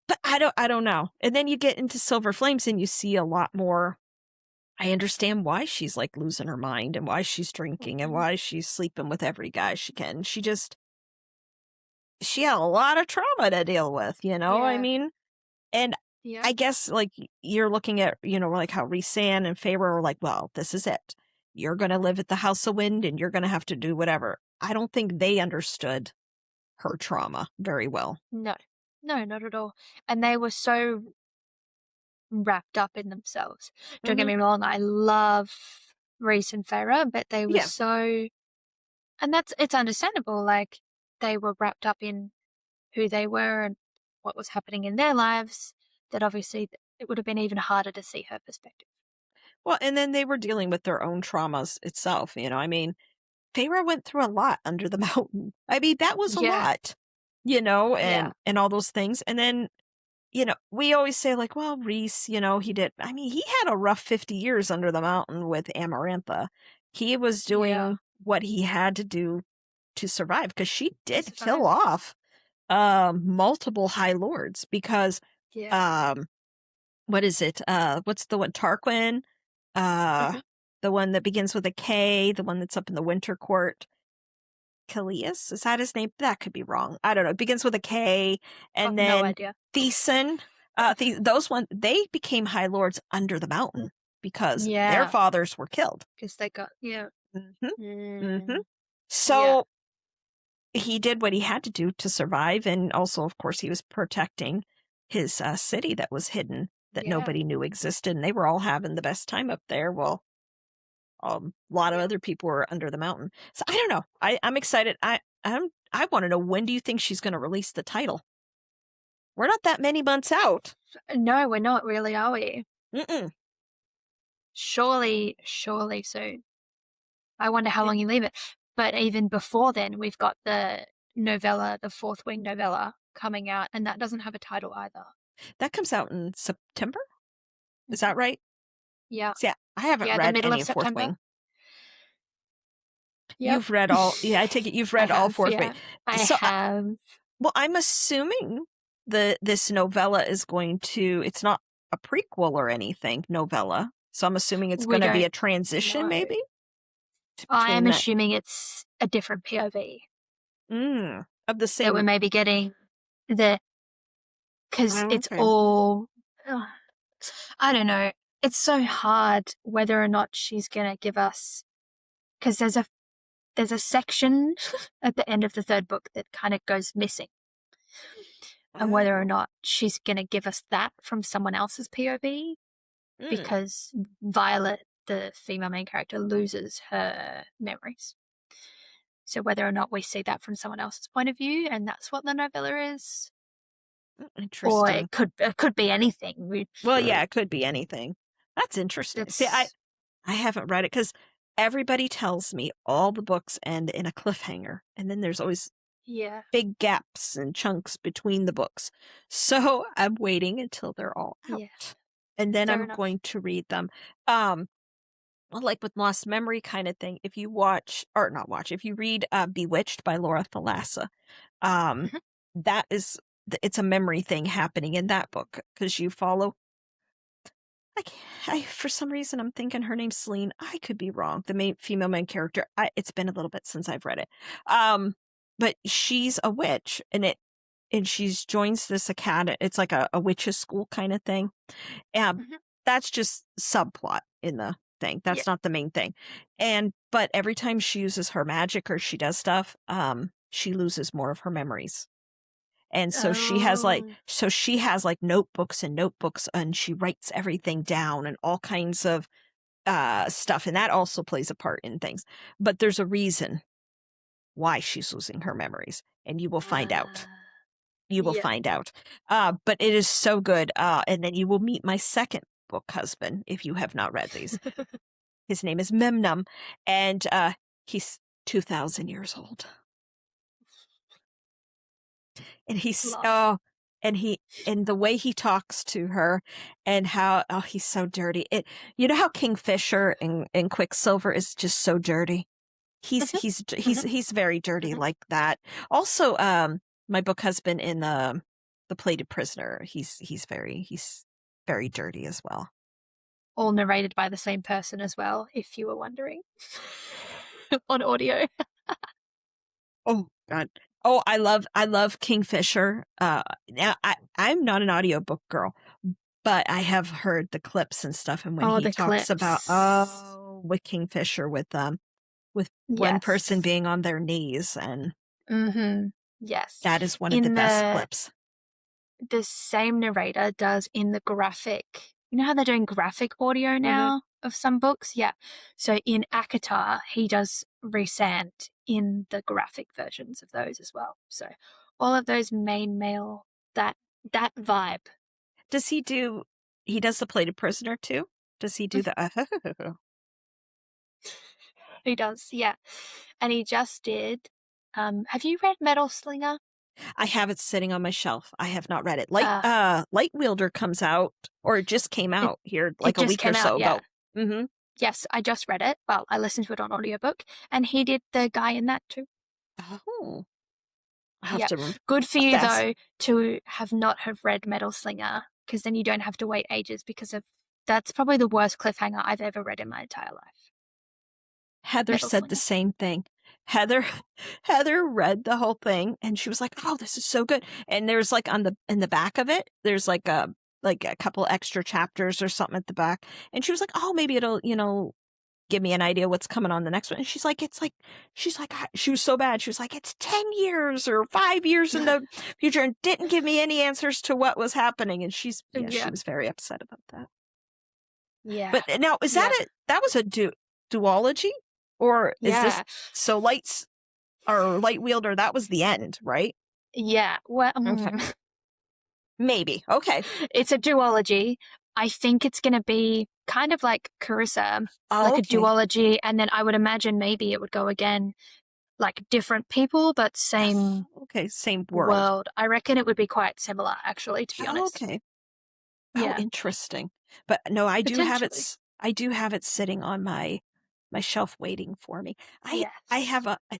S1: But I don't know. And then you get into Silver Flames and you see a lot more. I understand why she's like losing her mind and why she's drinking and
S2: Mm-hmm.
S1: why she's sleeping with every guy she can. She had a lot of trauma to deal with, I
S2: Yeah.
S1: mean, and
S2: Yeah.
S1: I guess like you're looking at, like how Rhysand and Feyre were like, well, this is it. You're going to live at the House of Wind and you're going to have to do whatever. I don't think they understood her trauma very well.
S2: No. No, not at all. And they were so wrapped up in themselves. Don't get
S1: Hmm.
S2: me wrong, I love Rhys and Feyre, but they were
S1: Yeah.
S2: so, and it's understandable. Like they were wrapped up in who they were and what was happening in their lives. That obviously it would have been even harder to see her perspective.
S1: Well, and then they were dealing with their own traumas itself, I mean, Feyre went through a lot under the mountain. I mean, that was a
S2: Yeah.
S1: lot,
S2: Yeah.
S1: and all those things. And then, we always say like, well, Rhys, he did. I mean, he had a rough 50 years under the mountain with Amarantha. He was
S2: Yeah.
S1: doing what he had to do to survive because she
S2: To
S1: did kill
S2: survive.
S1: off multiple High Lords because
S2: Yeah.
S1: um what is it? What's the one? Tarquin? Uh
S2: Hmm.
S1: the one that begins with a K, the one that's up in the Winter Court. Callias? Is that his name? That could be wrong. I don't know. It begins with a K. And
S2: Got no
S1: then
S2: idea.
S1: Thiessen. Those ones, they became High Lords under the mountain because their
S2: Yeah.
S1: fathers were killed.
S2: Because they got, yeah.
S1: Hmm. Hmm.
S2: Mm. Yeah.
S1: So he did what he had to do to survive. And also, of course, he was protecting his city that was hidden, that
S2: Yeah.
S1: nobody knew existed. And they were all having the best time up there. Well, a lot of
S2: Yeah.
S1: other people were under the mountain. So I don't know. I'm excited. I want to know, when do you think she's going to release the title? We're not that many months out.
S2: No, we're not really, are we?
S1: Mm-mm.
S2: Surely soon. I wonder how long you leave it. But even before then, we've got the novella, the Fourth Wing novella coming out, and that doesn't have a title either.
S1: That comes out in September. Is that right?
S2: Yeah.
S1: So, yeah, I haven't
S2: Yeah, the
S1: read
S2: middle
S1: any
S2: of
S1: of Fourth
S2: September.
S1: Wing.
S2: Yep.
S1: You've read all. Yeah, I take it you've read
S2: I
S1: all
S2: have,
S1: Fourth Wing.
S2: yeah. I
S1: So,
S2: have.
S1: well, I'm assuming this novella is going to. It's not a prequel or anything. Novella. So I'm assuming it's
S2: We
S1: going to be
S2: don't
S1: a transition,
S2: know.
S1: maybe.
S2: I am
S1: Between that.
S2: assuming it's a different POV.
S1: Of the
S2: That
S1: same.
S2: we're maybe getting because it's
S1: Okay.
S2: all, I don't know. It's so hard whether or not she's going to give us, because there's a section at the end of the third book that kind of goes missing. And whether or not she's going to give us that from someone else's POV, because Violet, the female main character, loses her memories. So whether or not we see that from someone else's point of view, and that's what the novella is, or
S1: Interesting.
S2: it could be anything.
S1: Well, yeah, it could be anything. That's interesting. See, I haven't read it because everybody tells me all the books end in a cliffhanger, and then there's always big gaps and chunks between the books. So I'm waiting until they're all out, and then I'm going to read them. Well, like with Lost Memory kind of thing, if you if you read Bewitched by Laura Thalassa, it's a memory thing happening in that book because you follow. For some reason, I'm thinking her name's Celine. I could be wrong. The female main character. It's been a little bit since I've read it. But she's a witch, and she joins this academy. It's like a witches school kind of thing. That's just subplot in the thing. That's not the main thing. But every time she uses her magic or she does stuff, she loses more of her memories. And so she has notebooks and notebooks, and she writes everything down and all kinds of stuff. And that also plays a part in things. But there's a reason why she's losing her memories, and you will find out. You will find out. But it is so good. And then you will meet my second book husband if you have not read these. His name is Memnum, and he's 2,000 years old. And he's and the way he talks to her, and how he's so dirty. You know how Kingfisher and Quicksilver is just so dirty. He's very dirty like that. Also, my book husband in the Plated Prisoner, he's very dirty as well.
S2: All narrated by the same person as well, if you were wondering. On audio.
S1: Oh God. Oh, I love Kingfisher. Now I'm not an audiobook girl, but I have heard the clips and stuff, and when he talks about with Kingfisher with one person being on their knees, and that is one of the best clips.
S2: The same narrator does in the graphic. You know how they're doing graphic audio now of some books? Yeah. So in Akatar, he does Rhysand in the graphic versions of those as well. So all of those main male, that vibe.
S1: Does he does the Plated Prisoner too? Does he do the
S2: He does, yeah. And he just did, have you read Metal Slinger?
S1: I have it sitting on my shelf. I have not read it. Light Wielder comes out, or it just came out here like a week or so ago. Mm-hmm.
S2: Yes, I just read it. Well, I listened to it on audiobook, and he did the guy in that too.
S1: Oh. I have to
S2: Good for you, though, to not have read Metal Slinger, because then you don't have to wait ages, because that's probably the worst cliffhanger I've ever read in my entire life.
S1: Heather said the same thing. Heather read the whole thing, and she was like, "Oh, this is so good." And there's like in the back of it, there's like a couple extra chapters or something at the back. And she was like, "Oh, maybe it'll, give me an idea what's coming on the next one." And she's like, she was so bad. She was like, "It's 10 years or 5 years in the future," and didn't give me any answers to what was happening. And she was very upset about that.
S2: Yeah.
S1: But now, is that that was a duology? Or is this so Light Wielder? That was the end, right?
S2: Yeah. Well,
S1: okay. Maybe. Okay.
S2: It's a duology. I think it's going to be kind of like Carissa, a duology, and then I would imagine maybe it would go again, like different people, but same.
S1: Same world.
S2: I reckon it would be quite similar, actually, to be honest.
S1: Okay. Oh, interesting. But no, I do have it. I do have it sitting on my shelf waiting for me. I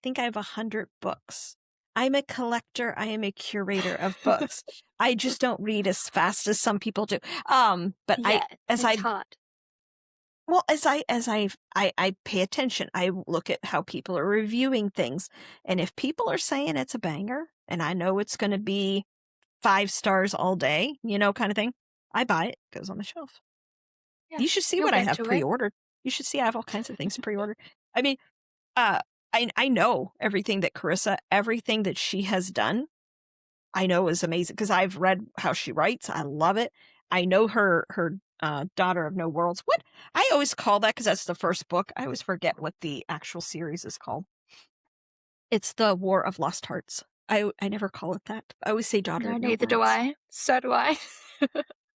S1: think I have 100 books. I'm a collector. I am a curator of books. I just don't read as fast as some people do. But as I pay attention, I look at how people are reviewing things, and if people are saying it's a banger, and I know it's going to be 5 stars all day, kind of thing, I buy it. It goes on the shelf. Yeah, you should see what I have pre-ordered. You should see I have all kinds of things pre-ordered. I mean, I know everything that she has done, I know is amazing because I've read how she writes. I love it. I know her Daughter of No Worlds. What? I always call that, because that's the first book. I always forget what the actual series is called. It's the War of Lost Hearts. I never call it that. I always say Daughter
S2: No,
S1: of No
S2: neither do
S1: Worlds.
S2: I. So do I.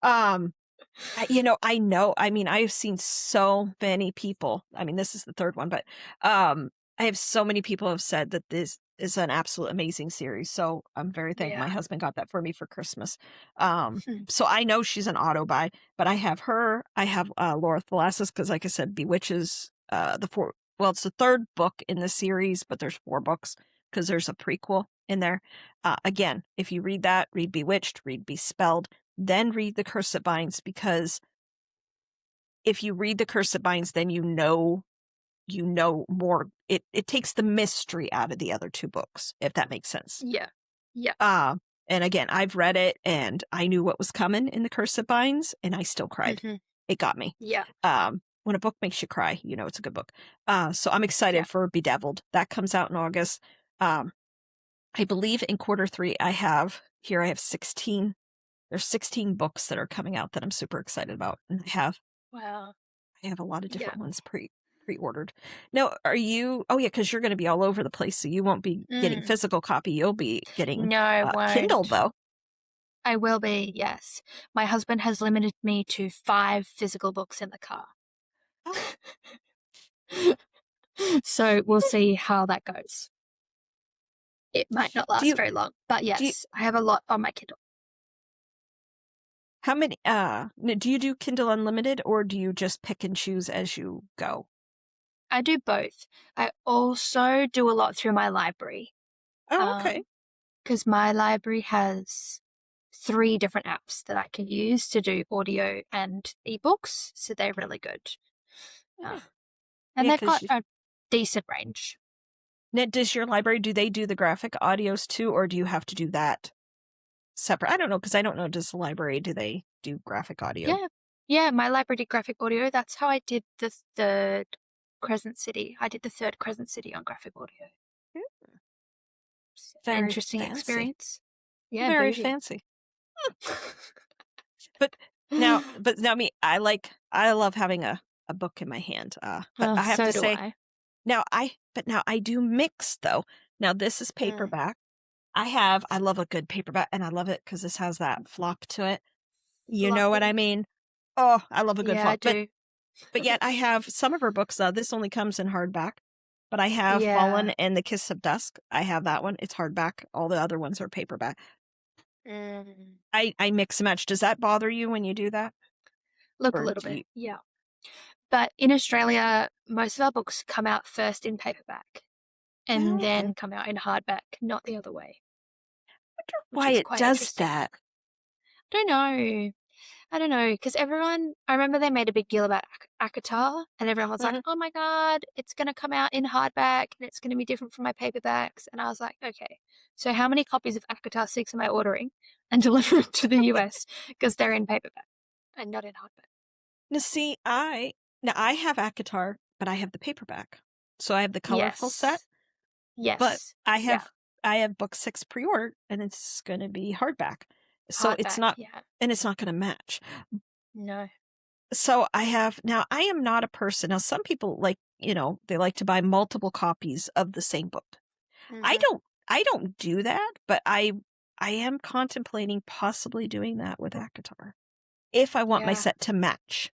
S1: I know. I mean, I've seen so many people. I mean, this is the third one, but I have so many people have said that this is an absolute amazing series. So I'm very thankful. My
S2: Yeah.
S1: husband got that for me for Christmas. So I know she's an auto buy, but I have her. I have Laura Thalassis, because, like I said, Bewitches. It's the third book in the series, but there's 4 books because there's a prequel in there. Again, if you read that, read Bewitched, read Bespelled, then read The Curse That Binds, because if you read The Curse That Binds, then you know more. It takes the mystery out of the other 2 books, if that makes sense.
S2: Yeah. Yeah.
S1: And again, I've read it and I knew what was coming in The Curse That Binds, and I still cried.
S2: Mm-hmm.
S1: It got me.
S2: Yeah.
S1: When a book makes you cry, you know it's a good book. So I'm excited for Bedeviled. That comes out in August. I believe in quarter 3 I have 16. There's 16 books that are coming out that I'm super excited about. And
S2: Wow.
S1: I have a lot of different ones pre-ordered. Now, are you, oh yeah, because you're going to be all over the place, so you won't be getting physical copy. You'll be getting Kindle, though.
S2: I will be, yes. My husband has limited me to 5 physical books in the car. Oh. So we'll see how that goes. It might not last very long, but yes, I have a lot on my Kindle.
S1: How many, do you do Kindle Unlimited, or do you just pick and choose as you go?
S2: I do both. I also do a lot through my library.
S1: Oh, okay.
S2: Because my library has 3 different apps that I can use to do audio and ebooks, so they're really good. And they've got a decent range.
S1: Now, does your library, do they do the graphic audios too, or do you have to do that separate? I don't know, because I don't know, does the library, do they do graphic audio?
S2: Yeah, my library did graphic audio. That's how I did the third Crescent City. I did the third Crescent City on graphic audio.
S1: Very
S2: interesting
S1: fancy.
S2: Experience. Yeah,
S1: very fancy. But now me, I love having a book in my hand. But I have to say, now I do mix, though. Now this is paperback. I love a good paperback, and I love it because this has that flop to it. You know what I mean? Oh, I love a good flop.
S2: I do.
S1: But yet I have some of her books, this only comes in hardback. But I have Fallen and The Kiss of Dusk. I have that one. It's hardback. All the other ones are paperback. I mix and match. Does that bother you when you do that?
S2: Look, a little bit, yeah. But in Australia, most of our books come out first in paperback and then come out in hardback, not the other way.
S1: I wonder why it does that.
S2: I don't know, because I remember they made a big deal about ACOTAR, and everyone was like, oh my God, it's going to come out in hardback, and it's going to be different from my paperbacks. And I was like, okay, so how many copies of ACOTAR 6 am I ordering and delivering to the US? Because they're in paperback and not in hardback.
S1: Now, see, I have ACOTAR, but I have the paperback. So I have the colorful set.
S2: Yes.
S1: But I have book 6 pre-ordered, and it's going to be hardback. So it's not, and it's not going to match.
S2: No.
S1: So I am not a person. Now, some people they like to buy multiple copies of the same book. I don't do that, but I am contemplating possibly doing that with ACOTAR if I want my set to match.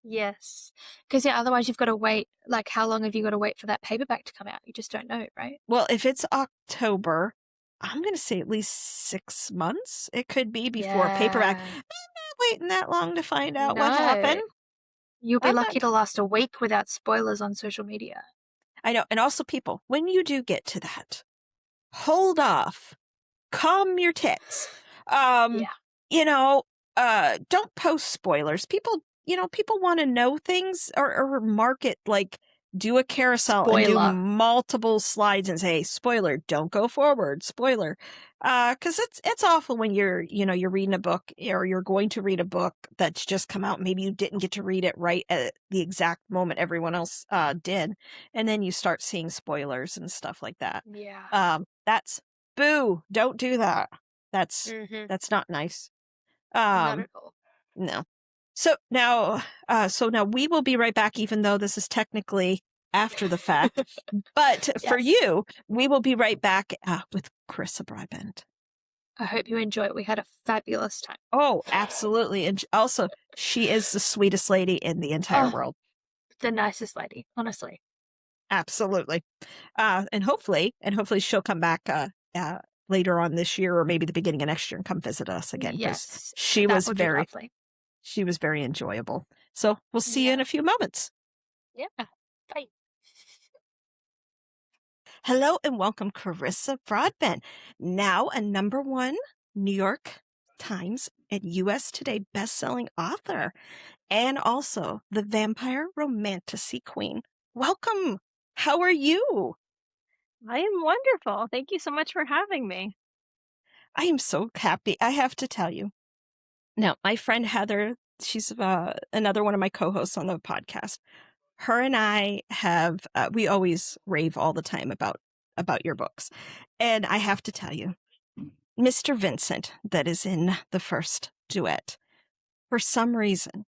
S2: Yes. Because otherwise you've got to wait. Like, how long have you got to wait for that paperback to come out? You just don't know, right?
S1: Well, if it's October, I'm going to say at least 6 months. It could be before paperback. I'm not waiting that long to find out what happened.
S2: You'll be lucky to last a week without spoilers on social media.
S1: I know. And also, people, when you do get to that, hold off. Calm your tits. Don't post spoilers. People want to know things or market, like, do a carousel and do multiple slides and say, spoiler, don't go forward, spoiler. Because it's awful when you're reading a book, or you're going to read a book that's just come out. Maybe you didn't get to read it right at the exact moment everyone else did. And then you start seeing spoilers and stuff like that.
S2: Yeah.
S1: That's boo. Don't do that. That's not nice.
S2: Not at all.
S1: No. So now we will be right back, even though this is technically after the fact. But for you, we will be right back with Carissa Broadbent.
S2: I hope you enjoy it. We had a fabulous time.
S1: Oh, absolutely. And also, she is the sweetest lady in the entire world.
S2: The nicest lady, honestly.
S1: Absolutely. And hopefully she'll come back later on this year or maybe the beginning of next year and come visit us again.
S2: Yes.
S1: She was very enjoyable. So we'll see you in a few moments.
S2: Yeah. Bye.
S1: Hello and welcome, Carissa Broadbent, now a #1 New York Times and U.S. Today bestselling author, and also the vampire romantasy queen. Welcome. How are you?
S3: I am wonderful. Thank you so much for having me.
S1: I am so happy. I have to tell you. Now, my friend Heather, she's another one of my co-hosts on the podcast. Her and I have, we always rave all the time about your books. And I have to tell you, Mr. Vincent, that is in the first duet, for some reason,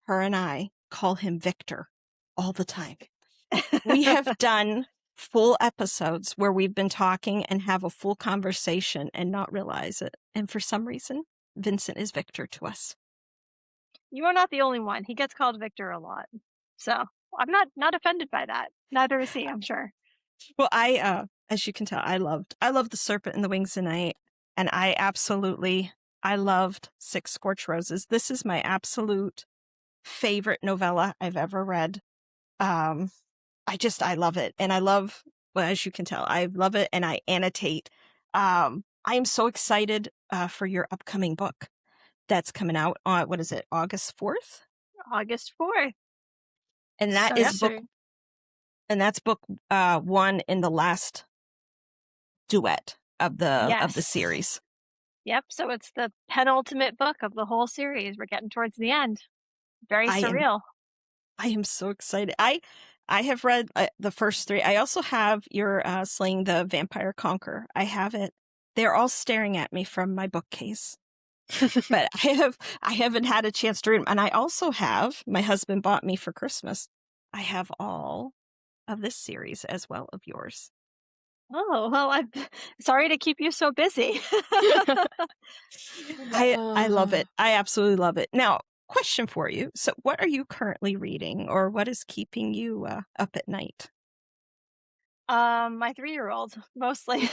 S1: her and I call him Victor all the time. We have done full episodes where we've been talking and have a full conversation and not realize it. And for some reason, Vincent is Victor to us.
S3: You are not the only one. He gets called Victor a lot. So I'm not offended by that. Neither is he, I'm sure.
S1: Well, I as you can tell, I loved The Serpent and the Wings of Night, and I loved Six Scorched Roses. This is my absolute favorite novella I've ever read. I love it. And I love, well, as you can tell, I love it and I annotate. I am so excited for your upcoming book that's coming out on, what is it, August 4th?
S3: August 4th.
S1: And that is book, and that's book 1 in the last duet of the series.
S3: Yep. So it's the penultimate book of the whole series. We're getting towards the end. Very surreal.
S1: I am so excited. I have read the first 3. I also have your Slaying the Vampire Conqueror. I have it. They're all staring at me from my bookcase. But I haven't had a chance to read them. And I also have, my husband bought me for Christmas, I have all of this series as well of yours.
S3: Oh, well, I'm sorry to keep you so busy.
S1: I love it. I absolutely love it. Now, question for you. So what are you currently reading, or what is keeping you up at night?
S3: My 3-year-old, mostly.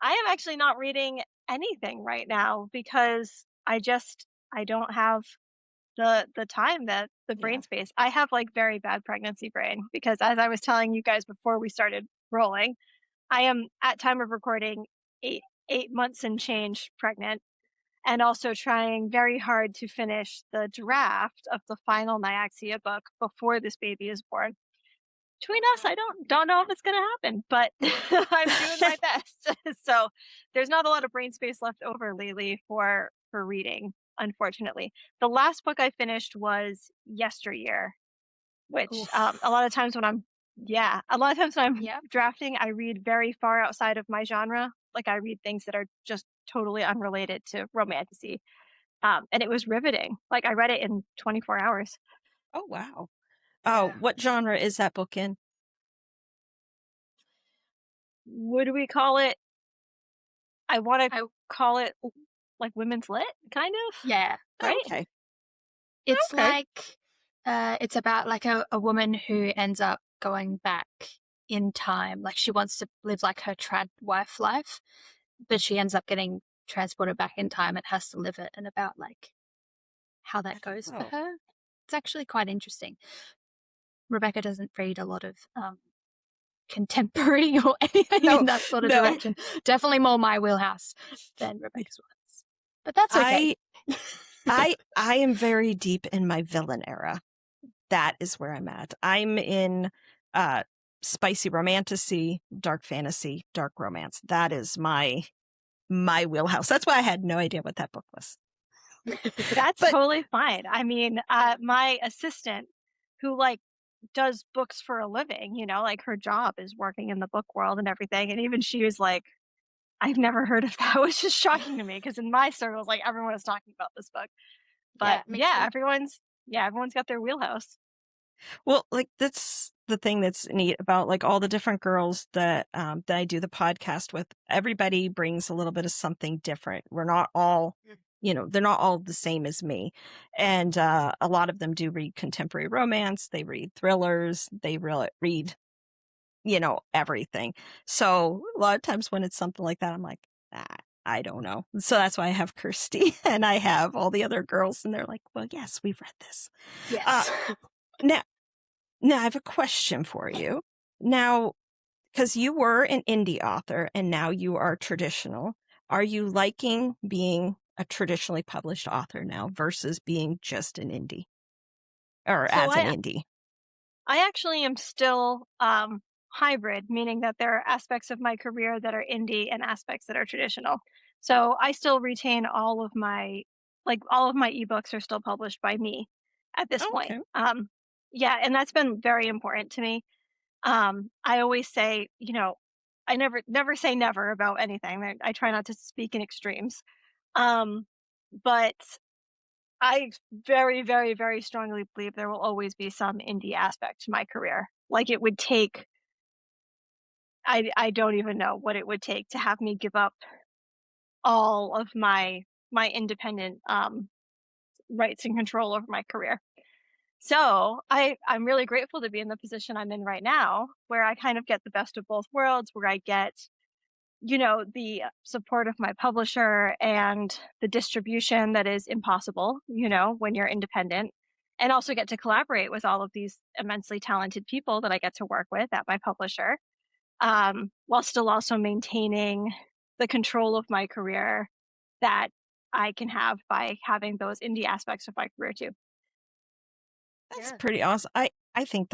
S3: I am actually not reading anything right now because I don't have the time, that the brain space. I have like very bad pregnancy brain because, as I was telling you guys before we started rolling, I am at time of recording 8 months and change pregnant, and also trying very hard to finish the draft of the final Nyaxia book before this baby is born. Between us, I don't know if it's going to happen, but I'm doing my best. So there's not a lot of brain space left over lately for reading, unfortunately. The last book I finished was Yesteryear, which a lot of times when I'm drafting, I read very far outside of my genre. Like, I read things that are just totally unrelated to romantasy. And it was riveting. Like, I read it in 24 hours.
S1: Oh, wow. Oh, what genre is that book in?
S3: Would we call it? I want to call it like women's lit, kind of.
S2: Yeah.
S3: Right.
S1: Okay.
S2: It's like it's about like a woman who ends up going back in time. Like, she wants to live like her trad wife life, but she ends up getting transported back in time and has to live it, and about like how that goes for her. It's actually quite interesting. Rebecca doesn't read a lot of contemporary or anything in that sort of direction. Definitely more my wheelhouse than Rebecca's ones. But that's okay.
S1: I am very deep in my villain era. That is where I'm at. I'm in spicy romantasy, dark fantasy, dark romance. That is my wheelhouse. That's why I had no idea what that book was.
S3: That's totally fine. I mean, my assistant, who like does books for a living, you know, like her job is working in the book world and everything, and even she was like, I've never heard of that, which is shocking to me because in my circles, like, everyone is talking about this book. But
S2: me
S3: yeah,
S2: too.
S3: everyone's got their wheelhouse.
S1: Well, like that's the thing that's neat about like all the different girls that I do the podcast with. Everybody brings a little bit of something different. We're not all, they're not all the same as me. And a lot of them do read contemporary romance. They read thrillers. They read, everything. So a lot of times when it's something like that, I'm like, I don't know. So that's why I have Kirsty and I have all the other girls, and they're like, well, yes, we've read this.
S2: Yes.
S1: Now, now, I have a question for you. Now, because you were an indie author and now you are traditional, are you liking being a traditionally published author now versus being just an indie or
S3: So
S1: as an
S3: I
S1: indie?
S3: I actually am still hybrid, meaning that there are aspects of my career that are indie and aspects that are traditional. So I still retain all of my ebooks are still published by me at this
S1: Oh,
S3: point.
S1: okay.
S3: Yeah, and that's been very important to me. I always say, I never say never about anything. I try not to speak in extremes. Um, but I very, very, very strongly believe there will always be some indie aspect to my career. Like it would take I don't even know what it would take to have me give up all of my independent rights and control over my career. So I'm really grateful to be in the position I'm in right now, where I kind of get the best of both worlds, where I get the support of my publisher and the distribution that is impossible, when you're independent, and also get to collaborate with all of these immensely talented people that I get to work with at my publisher, while still also maintaining the control of my career that I can have by having those indie aspects of my career too.
S1: That's
S2: Yeah.
S1: pretty awesome. I think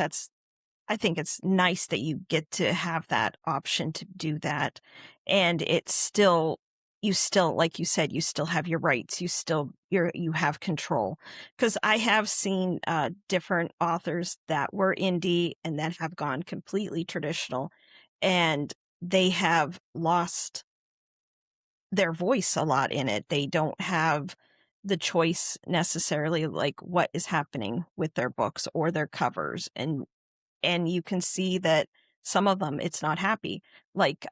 S1: it's nice that you get to have that option to do that. And it's still, you still, like you said, you still have your rights. You have control. Because I have seen different authors that were indie and that have gone completely traditional, and they have lost their voice a lot in it. They don't have the choice necessarily, like what is happening with their books or their covers. And you can see that some of them it's not happy, like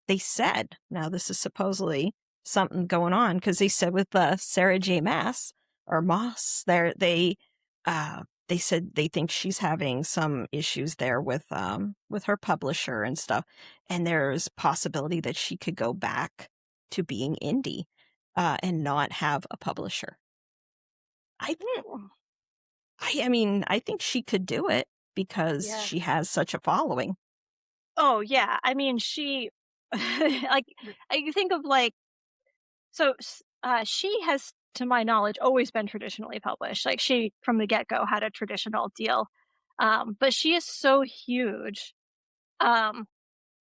S1: they said, now this is supposedly something going on, because they said with Sarah J Maas or Moss there, they said they think she's having some issues there with her publisher and stuff, and there's possibility that she could go back to being indie and not have a publisher. I
S3: Mm.
S1: I mean, I think she could do it because
S2: Yeah.
S1: she has such a following.
S3: Oh yeah, I mean she like you think of she has, to my knowledge, always been traditionally published. Like she, from the get go, had a traditional deal. But she is so huge. Um,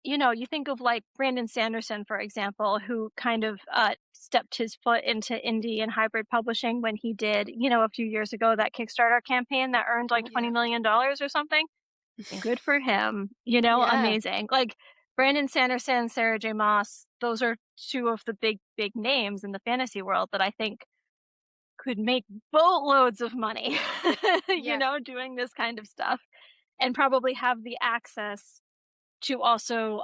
S3: you think of like Brandon Sanderson, for example, who kind of stepped his foot into indie and hybrid publishing when he did, a few years ago, that Kickstarter campaign that earned like $20 million or something. Good for him.
S2: Yeah.
S3: Amazing. Like Brandon Sanderson, Sarah J. Maas, those are two of the big, big names in the fantasy world that I think could make boatloads of money,
S2: Yeah.
S3: doing this kind of stuff, and probably have the access to also,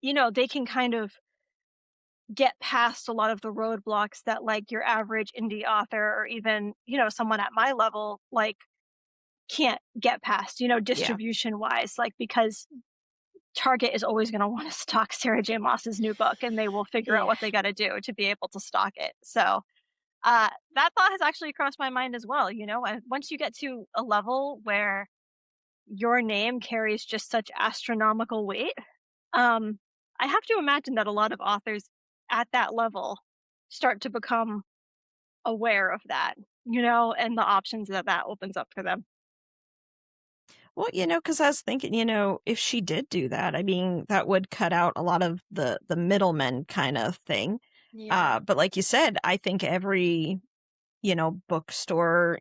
S3: they can kind of get past a lot of the roadblocks that like your average indie author or even, someone at my level, like can't get past,
S1: Yeah.
S3: distribution wise, like because Target is always going to want to stock Sarah J. Maas's new book, and they will figure out
S2: Yeah.
S3: what they got to do to be able to stock it. So that thought has actually crossed my mind as well. And once you get to a level where your name carries just such astronomical weight, I have to imagine that a lot of authors at that level start to become aware of that, and the options that that opens up for them.
S1: Well, because I was thinking, if she did do that, I mean, that would cut out a lot of the middlemen kind of thing.
S2: Yeah.
S1: But like you said, I think every, bookstore,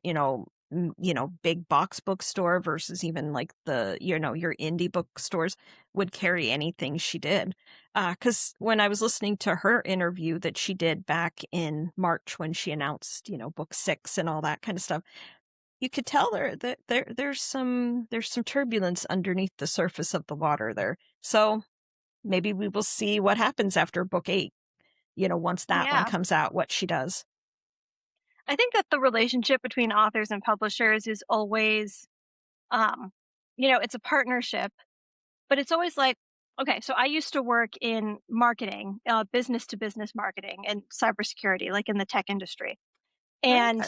S1: big box bookstore versus even like the, your indie bookstores would carry anything she did. Because when I was listening to her interview that she did back in March when she announced, book 6 and all that kind of stuff, you could tell there's some turbulence underneath the surface of the water there. So maybe we will see what happens after book 8, once that one comes out, what she does.
S3: I think that the relationship between authors and publishers is always, it's a partnership, but it's always like, okay, so I used to work in marketing, business to business marketing and cybersecurity, like in the tech industry. And,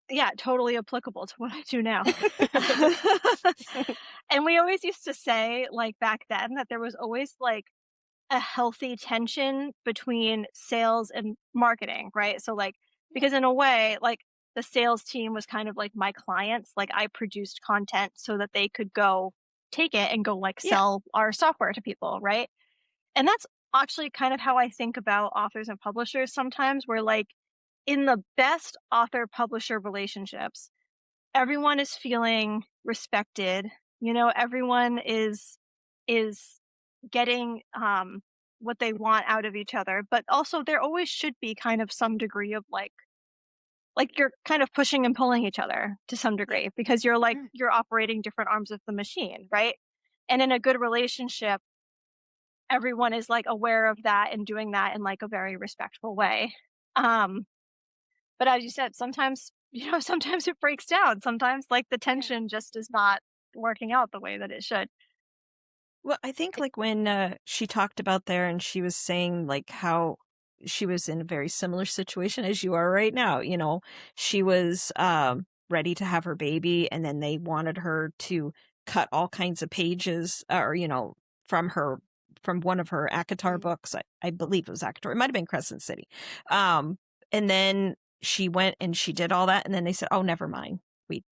S3: yeah, totally applicable to what I do now. And we always used to say, like back then, that there was always like a healthy tension between sales and marketing, right? So like, because in a way, like the sales team was kind of like my clients. Like I produced content so that they could go take it and go like sell our software to people, right? And that's actually kind of how I think about authors and publishers sometimes, where like in the best author publisher relationships, everyone is feeling respected. Everyone is getting what they want out of each other, but also there always should be kind of some degree of like you're kind of pushing and pulling each other to some degree, because you're like you're operating different arms of the machine, right? And in a good relationship, everyone is like aware of that and doing that in like a very respectful way. But as you said, sometimes sometimes it breaks down. Sometimes like the tension just is not working out the way that it should.
S1: Well, I think like when she talked about there and she was saying like how she was in a very similar situation as you are right now. She was ready to have her baby, and then they wanted her to cut all kinds of pages or, from one of her ACOTAR books. I believe it was ACOTAR. It might have been Crescent City. And then she went and she did all that. And then they said, oh, never mind.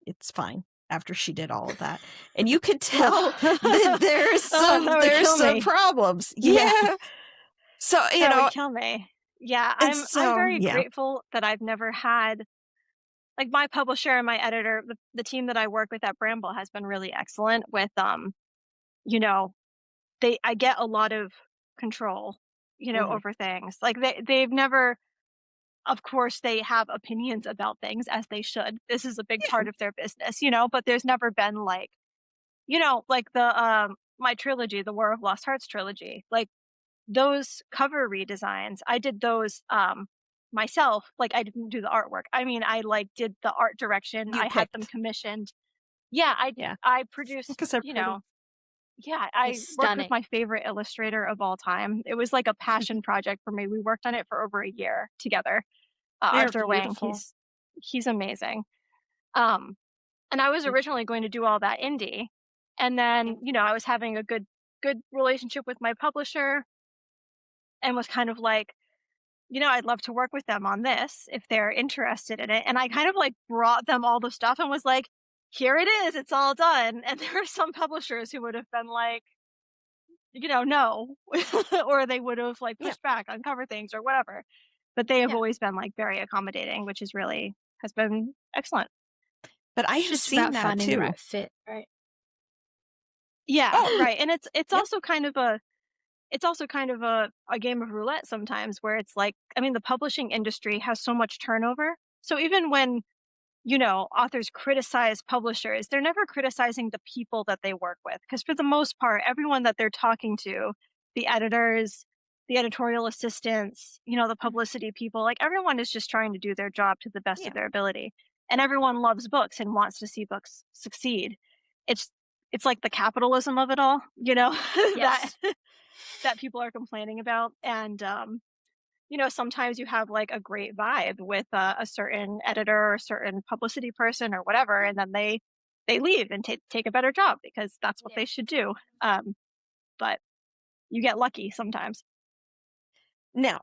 S1: It's fine. After she did all of that, and you could tell that there's some problems. Yeah. So
S3: that would kill me. Yeah, I'm very
S1: yeah.
S3: grateful that I've never had like my publisher and my editor, the team that I work with at Bramble has been really excellent with I get a lot of control, over things. Like they've never, of course they have opinions about things, as they should. This is a big part of their business, but there's never been like, like the my trilogy, the War of Lost Hearts trilogy, like those cover redesigns, I did those myself. Like I didn't do the artwork. I mean, I like did the art direction. I had them commissioned. Yeah, I produced, I worked with my favorite illustrator of all time. It was like a passion project for me. We worked on it for over a year together. Arthur Wang, he's amazing. And I was originally going to do all that indie, and then I was having a good relationship with my publisher, and was kind of like, I'd love to work with them on this if they're interested in it. And I kind of like brought them all the stuff and was like, here it is, it's all done. And there are some publishers who would have been like, no, or they would have like pushed back on cover things or whatever. But they have always been like very accommodating, which is really has been excellent.
S1: But I have seen that
S2: finding
S1: too.
S2: The right fit, right?
S3: Yeah, right. And it's also kind of a game of roulette sometimes, where it's like, I mean, the publishing industry has so much turnover. So even when, authors criticize publishers, they're never criticizing the people that they work with. Because for the most part, everyone that they're talking to, the editors, the editorial assistants, the publicity people, like everyone is just trying to do their job to the best of their ability. And everyone loves books and wants to see books succeed. It's like the capitalism of it all,
S2: Yes.
S3: that people are complaining about. And sometimes you have like a great vibe with a certain editor or a certain publicity person or whatever, and then they leave and take a better job because that's what they should do. But you get lucky sometimes.
S1: Now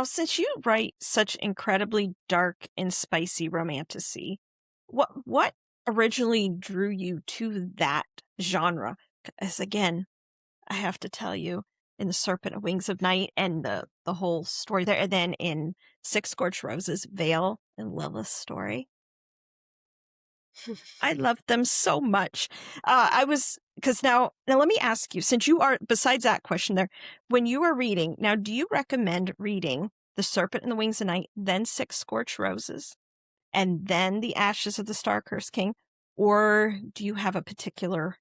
S1: since you write such incredibly dark and spicy romantasy, what originally drew you to that genre? As again, I have to tell you, in The Serpent of Wings of Night and the whole story there, and then in Six Scorched Roses, Vale and Lilith's story. I love them so much. Because now let me ask you, since you are, besides that question there, when you are reading, now do you recommend reading The Serpent and the Wings of Night, then Six Scorched Roses, and then The Ashes of the Star-Cursed King? Or do you have a particular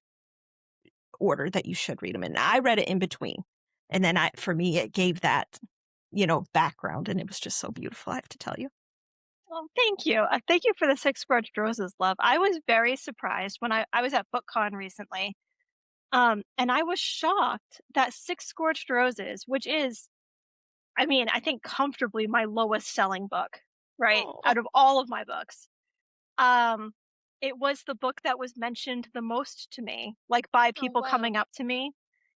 S1: order that you should read them in? I read it in between. And then for me, it gave that, background, and it was just so beautiful, I have to tell you.
S3: Well, thank you. Thank you for the Six Scorched Roses, love. I was very surprised when I was at BookCon recently. And I was shocked that Six Scorched Roses, which is, I mean, I think comfortably my lowest selling book, right?
S1: Oh.
S3: Out of all of my books. It was the book that was mentioned the most to me, like by people coming up to me.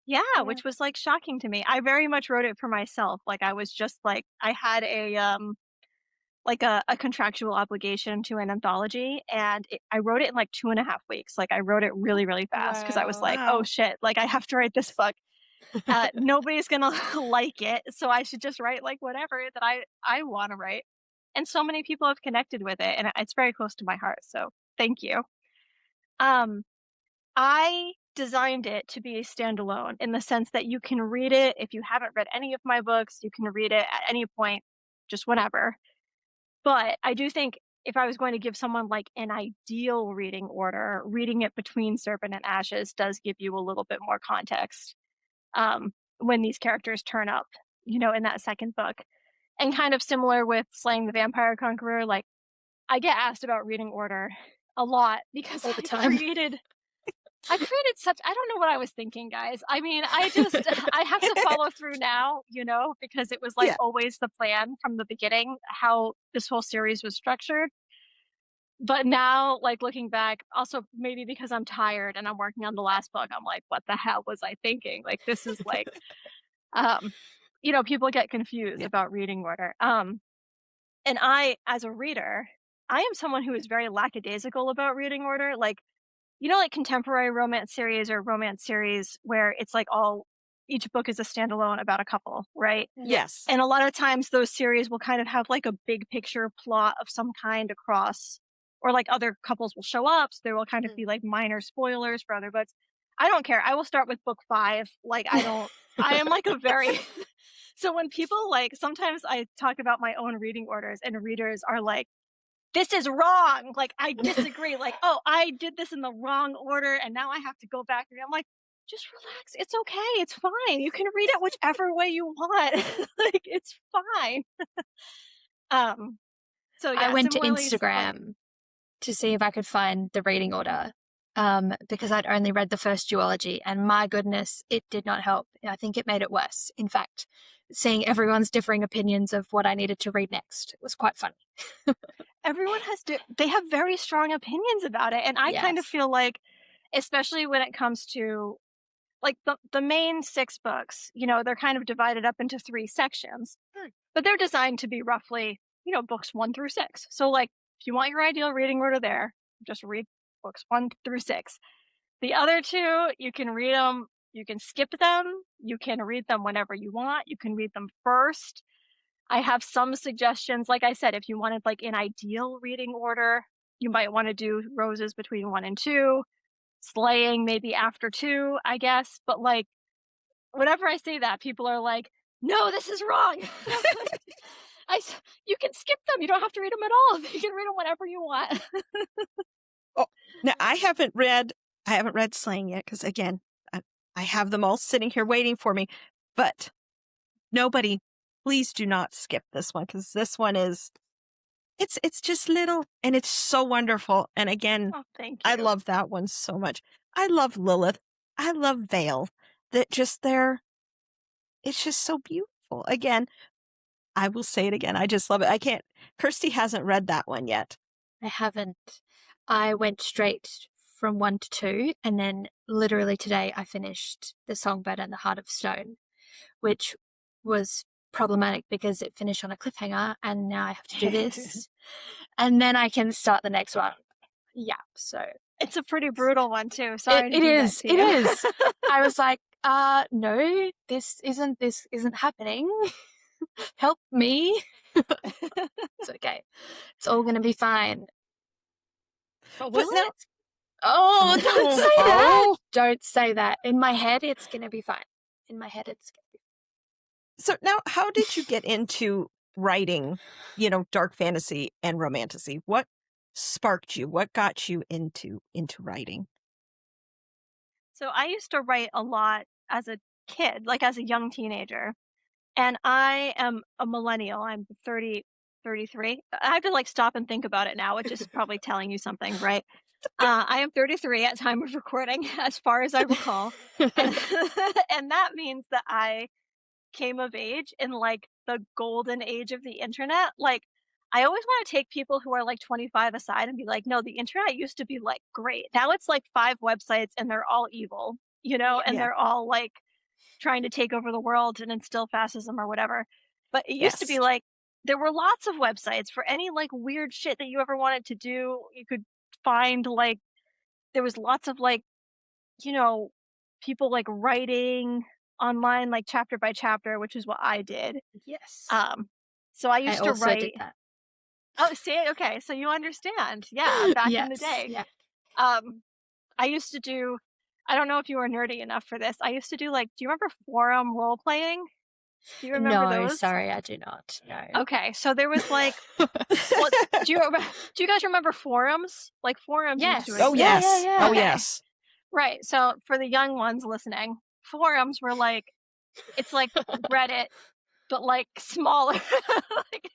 S3: Yeah, which was like shocking to me. I very much wrote it for myself. Like I was just like, I had a contractual obligation to an anthology, and I wrote it in like 2.5 weeks. Like I wrote it really, really fast because I was like,
S1: Wow.
S3: oh shit, like I have to write this book. Nobody's gonna like it, so I should just write like whatever that I want to write. And so many people have connected with it, and it's very close to my heart. So thank you. I designed it to be a standalone in the sense that you can read it if you haven't read any of my books. You can read it at any point, just whenever. But I do think if I was going to give someone like an ideal reading order, reading it between Serpent and Ashes does give you a little bit more context when these characters turn up, in that second book. And kind of similar with Slaying the Vampire Conqueror, like I get asked about reading order a lot because
S2: all the time.
S3: I created such, I don't know what I was thinking, guys. I mean, I have to follow through now, because it was like always the plan from the beginning, how this whole series was structured. But now, like looking back, also maybe because I'm tired and I'm working on the last book, I'm like, what the hell was I thinking? Like, this is like, people get confused about reading order. And I, as a reader, I am someone who is very lackadaisical about reading order. Like, like contemporary romance series or romance series where it's like each book is a standalone about a couple, right?
S1: Yes.
S3: And a lot of times those series will kind of have like a big picture plot of some kind across, or like other couples will show up. So there will kind of be like minor spoilers for other books. I don't care. I will start with book 5. Like, I am like a very, so when people like, sometimes I talk about my own reading orders and readers are like, this is wrong. Like, I disagree. Like, oh, I did this in the wrong order and now I have to go back. And I'm like, just relax. It's okay. It's fine. You can read it whichever way you want. Like, it's fine. So yeah,
S2: I went to
S3: similarly,
S2: Instagram to see if I could find the reading order because I'd only read the first duology, and my goodness, it did not help. I think it made it worse. In fact, seeing everyone's differing opinions of what I needed to read next, it was quite funny.
S3: Everyone they have very strong opinions about it, and I kind of feel like, especially when it comes to like the main 6 books, they're kind of divided up into 3 sections, but they're designed to be roughly, books 1 through 6. So like, if you want your ideal reading order there, just read books 1 through 6. The other 2, you can read them, you can skip them, you can read them whenever you want, you can read them first. I have some suggestions. Like I said, if you wanted like an ideal reading order, you might want to do Roses between 1 and 2, Slaying maybe after 2, I guess. But like, whenever I say that, people are like, no, this is wrong. You can skip them. You don't have to read them at all. You can read them whenever you want.
S1: Oh, now I haven't read Slaying yet because again, I have them all sitting here waiting for me. But nobody, please do not skip this one because this one is, it's just little and it's so wonderful. And again,
S3: thank you.
S1: I love that one so much. I love Lilith. I love Vale. That just it's just so beautiful. Again, I will say it again. I just love it. Kirsty hasn't read that one yet.
S2: I haven't. I went straight from 1 to 2, and then literally today I finished The Songbird and the Heart of Stone, which was problematic because it finished on a cliffhanger, and now I have to do this, and then I can start the next one. Yeah, so
S3: it's a pretty brutal one too. Sorry,
S2: it is. It is. I was like, no, this isn't happening. Help me. It's okay. It's all going to be fine.
S3: But
S1: But
S3: will
S1: now,
S3: it?
S2: Oh, don't say
S1: Oh.
S2: that. Don't say that. In my head, it's going to be fine. In my head, it's going to be
S1: so now, how did you get into writing, dark fantasy and romantasy? What sparked you? What got you into writing?
S3: So I used to write a lot as a kid, like as a young teenager. And I am a millennial. I'm 33. I have to like stop and think about it now, which is probably telling you something, right? I am 33 at time of recording, as far as I recall. And, and that means that I came of age in like the golden age of the internet. Like, I always want to take people who are like 25 aside and be like, no, the internet used to be like great. Now it's like 5 websites and they're all evil, and
S1: Yeah.
S3: they're all like trying to take over the world and instill fascism or whatever. But it used to be
S1: Yes.
S3: like there were lots of websites for any like weird shit that you ever wanted to do. You could find like there was lots of like, you know, people like writing online like chapter by chapter, which is what I did.
S2: yes.
S3: So I
S2: I
S3: used to
S2: also did
S3: write.
S2: that.
S3: Oh, see, okay, so you understand. Yeah, back in the
S2: Yes.
S3: day.
S2: Yeah.
S3: I used to do. I don't know if you were nerdy enough for this. I used to do like. Do you remember forum role playing? Do you remember
S2: No,
S3: those?
S2: sorry, I do not. No.
S3: Okay, so there was like. Well, do you guys remember forums? Like forums used
S2: Yes.
S3: to
S1: Oh
S3: exist.
S1: yes.
S2: Yeah.
S1: Oh
S3: Okay.
S1: yes.
S3: Right. So for the young ones listening, forums were like it's like Reddit, but like smaller, like,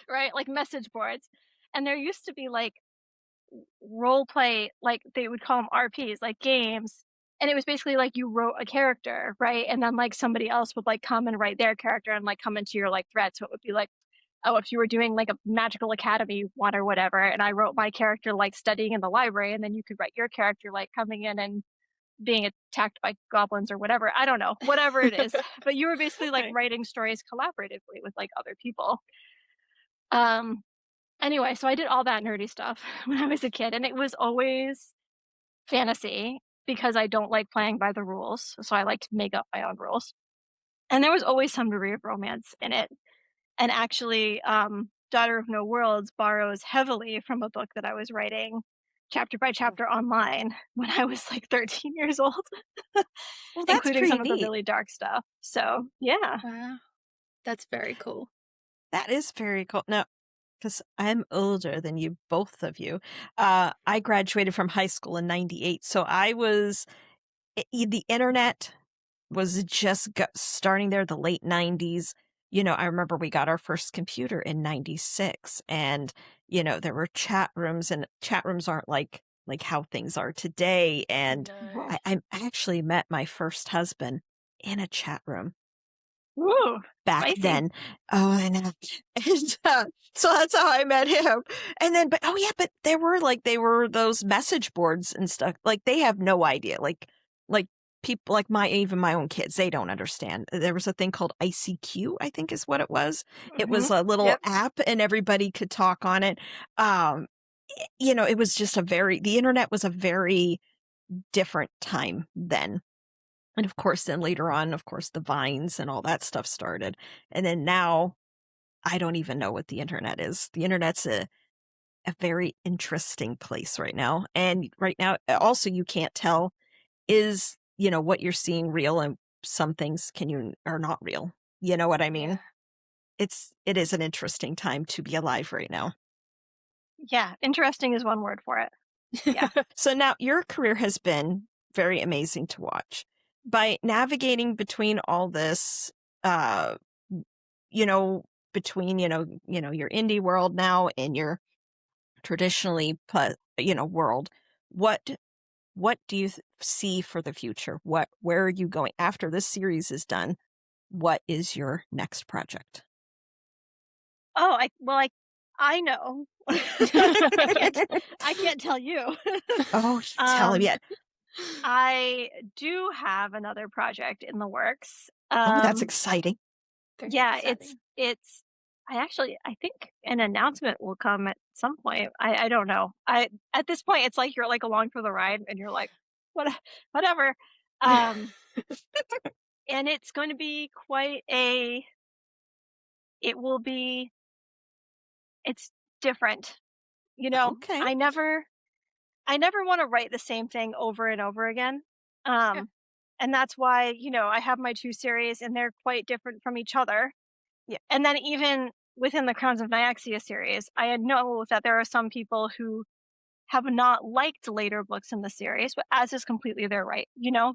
S3: right? Like message boards. And there used to be like role play, like they would call them RPs, like games. And it was basically like you wrote a character, right? And then like somebody else would like come and write their character and like come into your like thread. So it would be like, oh, if you were doing like a magical academy one or whatever, and I wrote my character like studying in the library, and then you could write your character like coming in and being attacked by goblins or whatever. I don't know, whatever it is. But you were basically like writing stories collaboratively with like other people. Um anyway, so I did all that nerdy stuff when I was a kid, and it was always fantasy because I don't like playing by the rules. So I like to make up my own rules. And there was always some degree of romance in it. And actually, Daughter of No Worlds borrows heavily from a book that I was writing chapter by chapter online when I was like 13 years old,
S1: Well, that's
S3: including
S1: pretty
S3: some of the
S1: neat.
S3: really dark stuff. So, yeah.
S2: Wow. That's very cool.
S1: That is very cool. Now, because I'm older than you, both of you, I graduated from high school in '98, so the internet was just starting there, the late '90s. I remember we got our first computer in '96, and there were chat rooms, and chat rooms aren't like how things are today. And
S2: No.
S1: I actually met my first husband in a chat room
S3: Woo,
S1: back
S3: spicy.
S1: then. Oh, I know. And so that's how I met him. And then, but oh yeah, but they were those message boards and stuff. Like they have no idea. Like people like even my own kids, they don't understand. There was a thing called ICQ, I think is what it was. It was a little app and everybody could talk on it. It was just the internet was a very different time then. And of course, then later on, of course, the Vines and all that stuff started. And then now, I don't even know what the internet is. The internet's a very interesting place right now. And right now, also, you can't tell is, what you're seeing real, and some things are not real. You know what I mean?
S2: Yeah.
S1: It is an interesting time to be alive right now.
S3: Yeah, interesting is one word for it. Yeah.
S1: So now your career has been very amazing to watch. By navigating between all this, between, your indie world now and your traditionally, world, what do you see for the future? Where are you going after this series is done? What is your next project?
S3: Oh, I know. I can't tell you.
S1: Oh, tell him yet.
S3: I do have another project in the works.
S1: Oh, that's exciting.
S2: Very
S3: Yeah,
S2: exciting.
S3: it's I think an announcement will come at some point. I don't know. At this point it's like you're like along for the ride and you're like, whatever. And it's going to be it's different.
S1: Okay.
S3: I never I never want to write the same thing over and over again. Um, and that's why, I have my 2 series and they're quite different from each other.
S1: Yeah.
S3: And then even within the Crowns of Nyaxia series, I know that there are some people who have not liked later books in the series, but as is completely their right,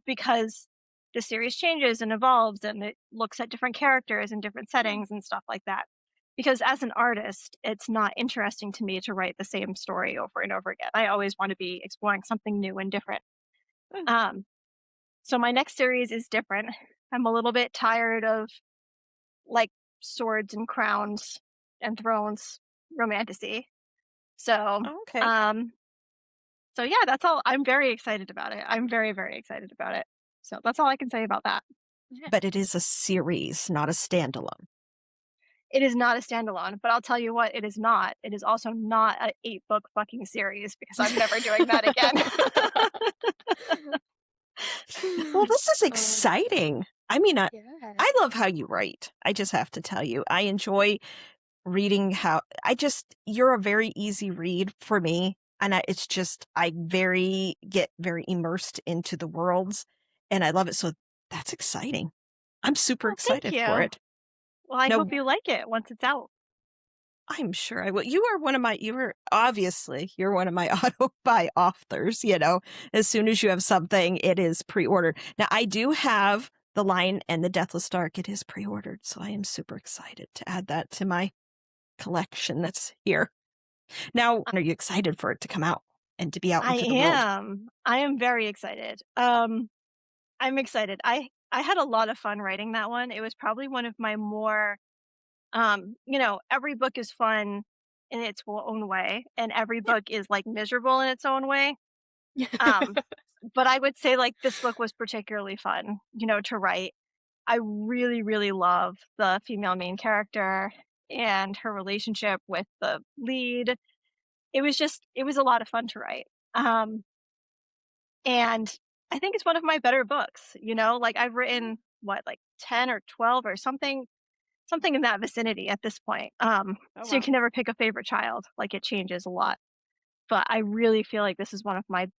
S3: because the series changes and evolves and it looks at different characters and different settings and stuff like that. Because as an artist, it's not interesting to me to write the same story over and over again. I always want to be exploring something new and different.
S1: Mm.
S3: So my next series is different. I'm a little bit tired of like swords and crowns and thrones romantasy. So,
S1: Okay.
S3: um, so yeah, that's all. I'm very excited about it. I'm very, very excited about it. So that's all I can say about that.
S1: But it is a series, not a standalone.
S3: It is not a standalone, but I'll tell you what, it is not. It is also not an 8-book fucking series because I'm never doing that again.
S1: Well, this is exciting. I mean, I
S2: Yeah.
S1: love how you write. I just have to tell you, I enjoy reading you're a very easy read for me. And I get very immersed into the worlds and I love it. So that's exciting. I'm super
S3: Well, thank
S1: excited for
S3: you.
S1: it.
S3: Well, I
S1: No,
S3: hope you like it once it's out.
S1: I'm sure I will. You're one of my auto-buy authors, As soon as you have something, it is pre-ordered. Now, I do have The Lion and the Deathless Dark. It is pre-ordered, so I am super excited to add that to my collection that's here. Now, are you excited for it to come out and to be out
S3: I
S1: into the world?
S3: am. I am very excited. I'm excited. I had a lot of fun writing that one. It was probably one of my more every book is fun in its own way, and every
S1: Yeah.
S3: book is like miserable in its own way. Um, but I would say like this book was particularly fun, to write. I really, really love the female main character and her relationship with the lead. It was a lot of fun to write. And I think it's one of my better books, like I've written what, like 10 or 12 or something in that vicinity at this point.
S1: Oh,
S3: So you
S1: wow.
S3: can never pick a favorite child. Like it changes a lot. But I really feel like this is one of my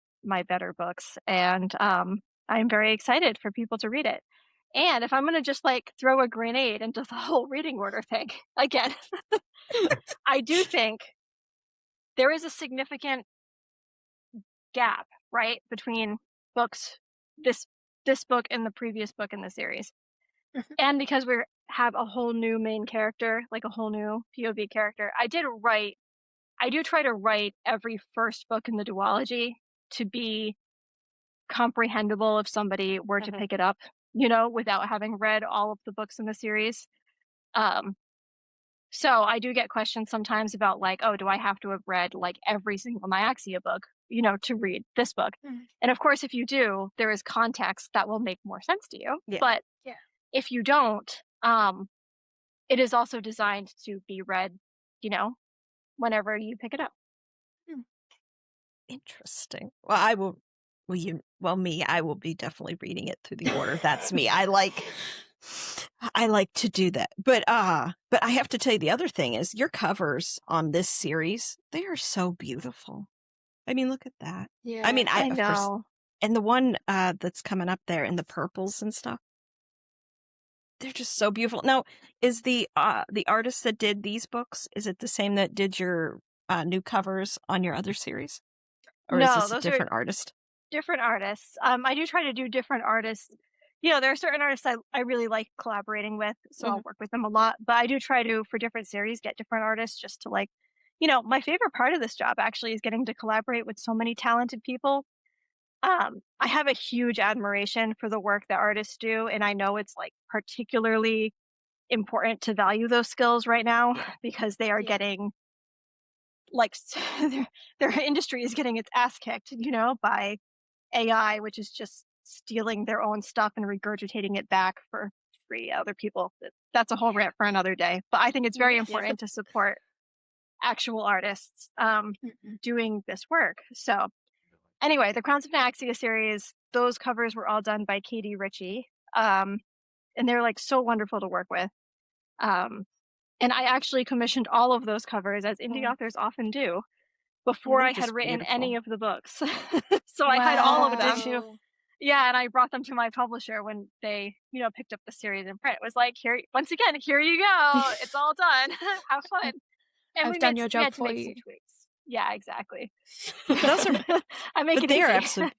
S3: better books and I'm very excited for people to read it. And if I'm going to just like throw a grenade into the whole reading order thing again, I do think there is a significant gap, right, between books this this book and the previous book in the series. And because we have a whole new main character, like a whole new POV character, I do try to write every first book in the duology to be comprehensible if somebody were to pick it up, without having read all of the books in the series. Um, so I do get questions sometimes about like, oh, do I have to have read like every single Nyaxia book, to read this book? And of course, if you do, there is context that will make more sense to you.
S1: Yeah.
S3: But if you don't, it is also designed to be read, whenever you pick it up.
S1: Interesting. Well, I will. I will be definitely reading it through the order. That's me. I like to do that. But I have to tell you the other thing is your covers on this series, they are so beautiful. I mean, look at that.
S2: Yeah.
S1: I mean,
S3: I
S1: of course,
S3: know.
S1: and the one that's coming up there in the purples and stuff, they're just so beautiful. Now, is the artist that did these books, is it the same that did your new covers on your other series? Or is
S3: No,
S1: this a
S3: those are
S1: different artist?
S3: different artists. I do try to do different artists. There are certain artists I really like collaborating with, so I'll work with them a lot. But I do try to, for different series, get different artists just to like, my favorite part of this job actually is getting to collaborate with so many talented people. I have a huge admiration for the work that artists do, and I know it's like particularly important to value those skills right now because they are getting like their industry is getting its ass kicked, by AI, which is just stealing their own stuff and regurgitating it back for free. Other people, that's a whole rant for another day. But I think it's very important to support actual artists doing this work. So anyway, the Crowns of Nyaxia series, those covers were all done by Katie Ritchie. And they're like so wonderful to work with. And I actually commissioned all of those covers, as indie authors often do, before
S1: They're
S3: I had
S1: just
S3: written any
S1: beautiful.
S3: of the books. So I had all of them.
S1: Did you?
S3: Yeah, and I brought them to my publisher when they, picked up the series in print. It was like, here, once again, here you go. It's all done. Have fun. And
S2: I've done your
S3: we
S2: job
S3: had to
S2: for
S3: make
S2: you.
S3: some tweaks. Yeah, exactly.
S1: Those are,
S3: I make
S1: but
S3: it
S1: they are
S3: easy.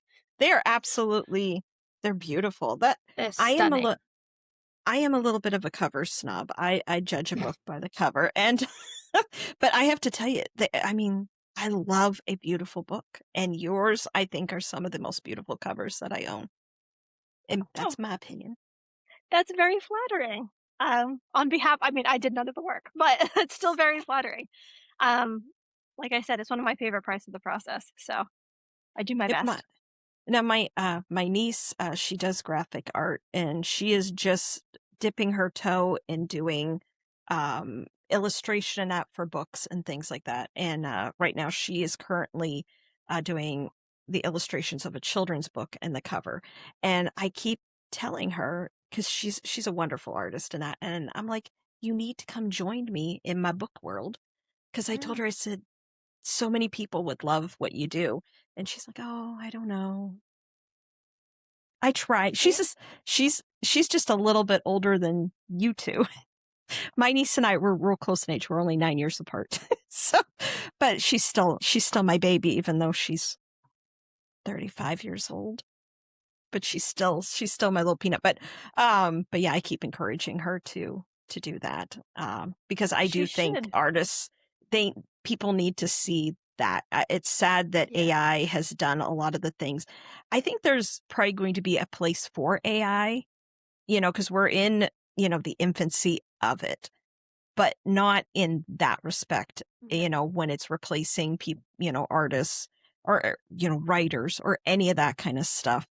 S1: absolutely, they're beautiful. That
S2: They're
S1: I am
S2: stunning.
S1: I am a little bit of a cover snob. I judge a book by the cover, and but I have to tell you, I mean, I love a beautiful book, and yours, I think, are some of the most beautiful covers that I own, and
S3: Oh,
S1: that's my opinion.
S3: that's very flattering. On behalf, I mean, I did none of the work, but it's still very flattering. Um, like I said, it's one of my favorite parts of the process. So I do my
S1: If my
S3: best.
S1: Now my niece, she does graphic art, and she is just dipping her toe in doing illustration and that for books and things like that. And right now she is currently doing the illustrations of a children's book and the cover. And I keep telling her, because she's a wonderful artist and that, and I'm like, you need to come join me in my book world. Because I told her, I said, so many people would love what you do. And she's like, oh, I don't know. I try. She's just a little bit older than you two. My niece and I were real close in age. We're only 9 years apart. So, but she's still my baby, even though she's 35 years old. But she's still my little peanut. But yeah, I keep encouraging her to do that. Because I do
S3: She
S1: think
S3: should.
S1: artists, people need to see that. It's sad that AI has done a lot of the things. I think there's probably going to be a place for AI, because we're in, the infancy of it, but not in that respect, when it's replacing people, artists or, writers or any of that kind of stuff.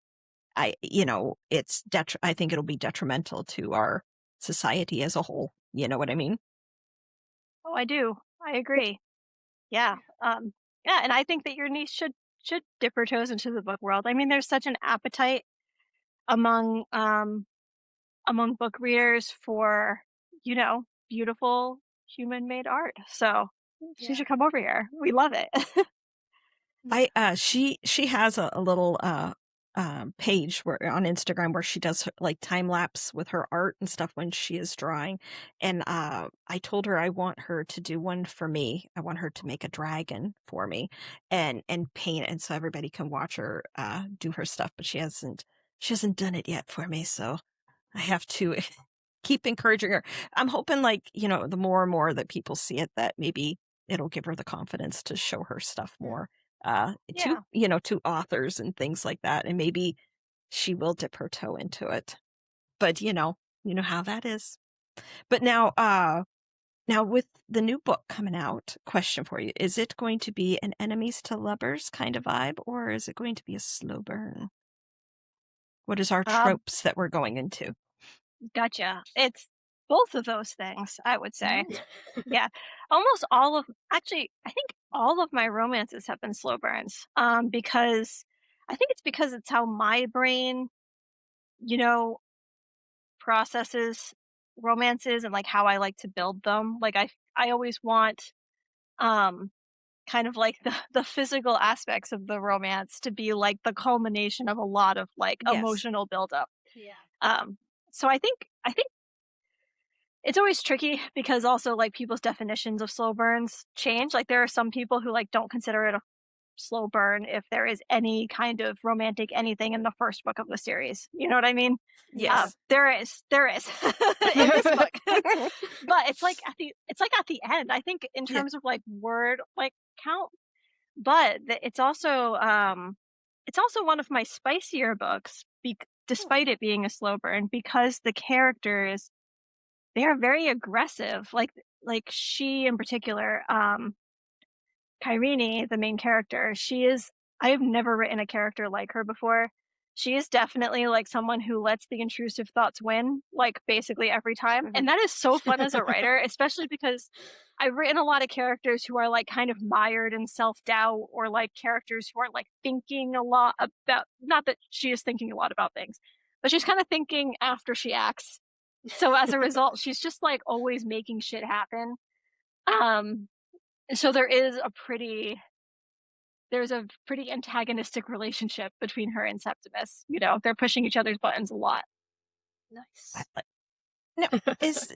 S1: I think it'll be detrimental to our society as a whole. You know what I mean?
S3: Oh, I do. I agree. Yeah. Yeah, and I think that your niece should dip her toes into the book world. I mean, there's such an appetite among book readers for, beautiful human-made art. So she should come over here. We love it.
S1: She has a little page where on Instagram where she does like time lapse with her art and stuff when she is drawing. And I told her I want her to do one for me. I want her to make a dragon for me and paint it, and so everybody can watch her do her stuff. But she hasn't done it yet for me, so I have to keep encouraging her. I'm hoping, like, the more and more that people see it, that maybe it'll give her the confidence to show her stuff more
S3: Yeah.
S1: to authors and things like that. And maybe she will dip her toe into it. But you know how that is. But now with the new book coming out, question for you. Is it going to be an enemies to lovers kind of vibe, or is it going to be a slow burn? What is our tropes that we're going into?
S3: Gotcha. It's both of those things, I would say. Yeah. Almost I think all of my romances have been slow burns. Because I think it's because it's how my brain, you know, processes romances and like how I like to build them. Like I always want um kind of like the physical aspects of the romance to be like the culmination of a lot of like
S1: Yes.
S3: emotional buildup.
S2: Yeah.
S3: So I think it's always tricky because also like people's definitions of slow burns change. Like there are some people who like don't consider it a slow burn if there is any kind of romantic anything in the first book of the series. You know what I mean?
S1: Yes.
S3: There is in this book. But it's like at the end. I think in terms of like word like count, but it's also one of my spicier books despite it being a slow burn, because the characters, they are very aggressive. Like she in particular, Kyrene, the main character, I have never written a character like her before. She is definitely like someone who lets the intrusive thoughts win, like basically every time. And that is so fun as a writer, especially because I've written a lot of characters who are like kind of mired in self-doubt, or like characters who aren't like thinking a lot about, not that she is thinking a lot about things, but she's kind of thinking after she acts. So as a result, she's just like always making shit happen. So there is a pretty there's a pretty antagonistic relationship between her and Septimus. You know, they're pushing each other's buttons a lot.
S2: Nice.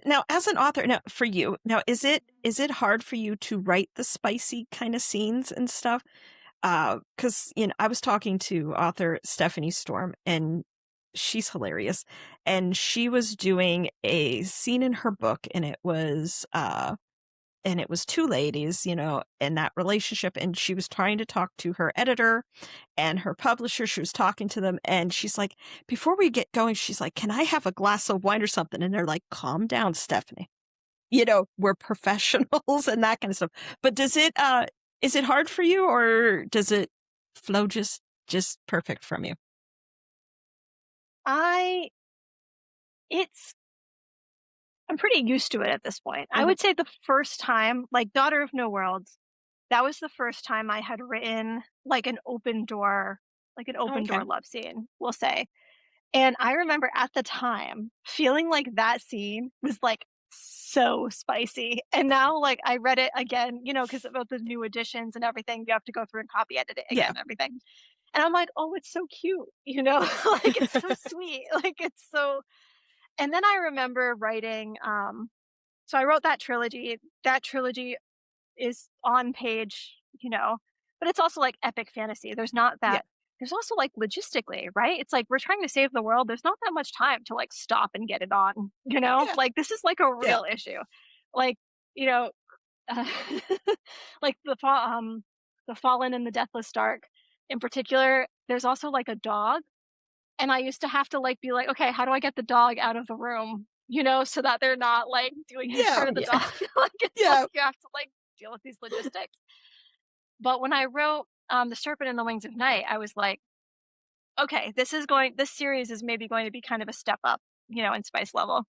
S1: Now as an author, now for you, now is it hard for you to write the spicy kind of scenes and stuff? Because I was talking to author Stephanie Storm, and she's hilarious, and she was doing a scene in her book, and it was two ladies, in that relationship, and she was trying to talk to her editor and her publisher. She was talking to them, and she's like, before we get going, she's like, can I have a glass of wine or something? And they're like, calm down, Stephanie. We're professionals and that kind of stuff. But is it hard for you, or does it flow just perfect from you?
S3: I'm pretty used to it at this point. I would say the first time, like Daughter of No Worlds, that was the first time I had written like an open door love scene, we'll say. And I remember at the time feeling like that scene was like so spicy. And now like I read it again, because about the new editions and everything, you have to go through and copy edit it again and everything. And I'm like, oh, it's so cute, like it's so sweet. Like it's so. And then I remember writing, so I wrote that trilogy. That trilogy is on page, but it's also like epic fantasy. There's not that. There's also like logistically, right? It's like we're trying to save the world. There's not that much time to like stop and get it on, Like this is like a real issue. Like, like the Fallen and the Deathless Dark in particular, there's also like a dog. And I used to have to like be like, okay, how do I get the dog out of the room? So that they're not like doing his part of the dog. Like it's like you have to like deal with these logistics. But when I wrote The Serpent and the Wings of Night, I was like, okay, this series is maybe going to be kind of a step up, in spice level.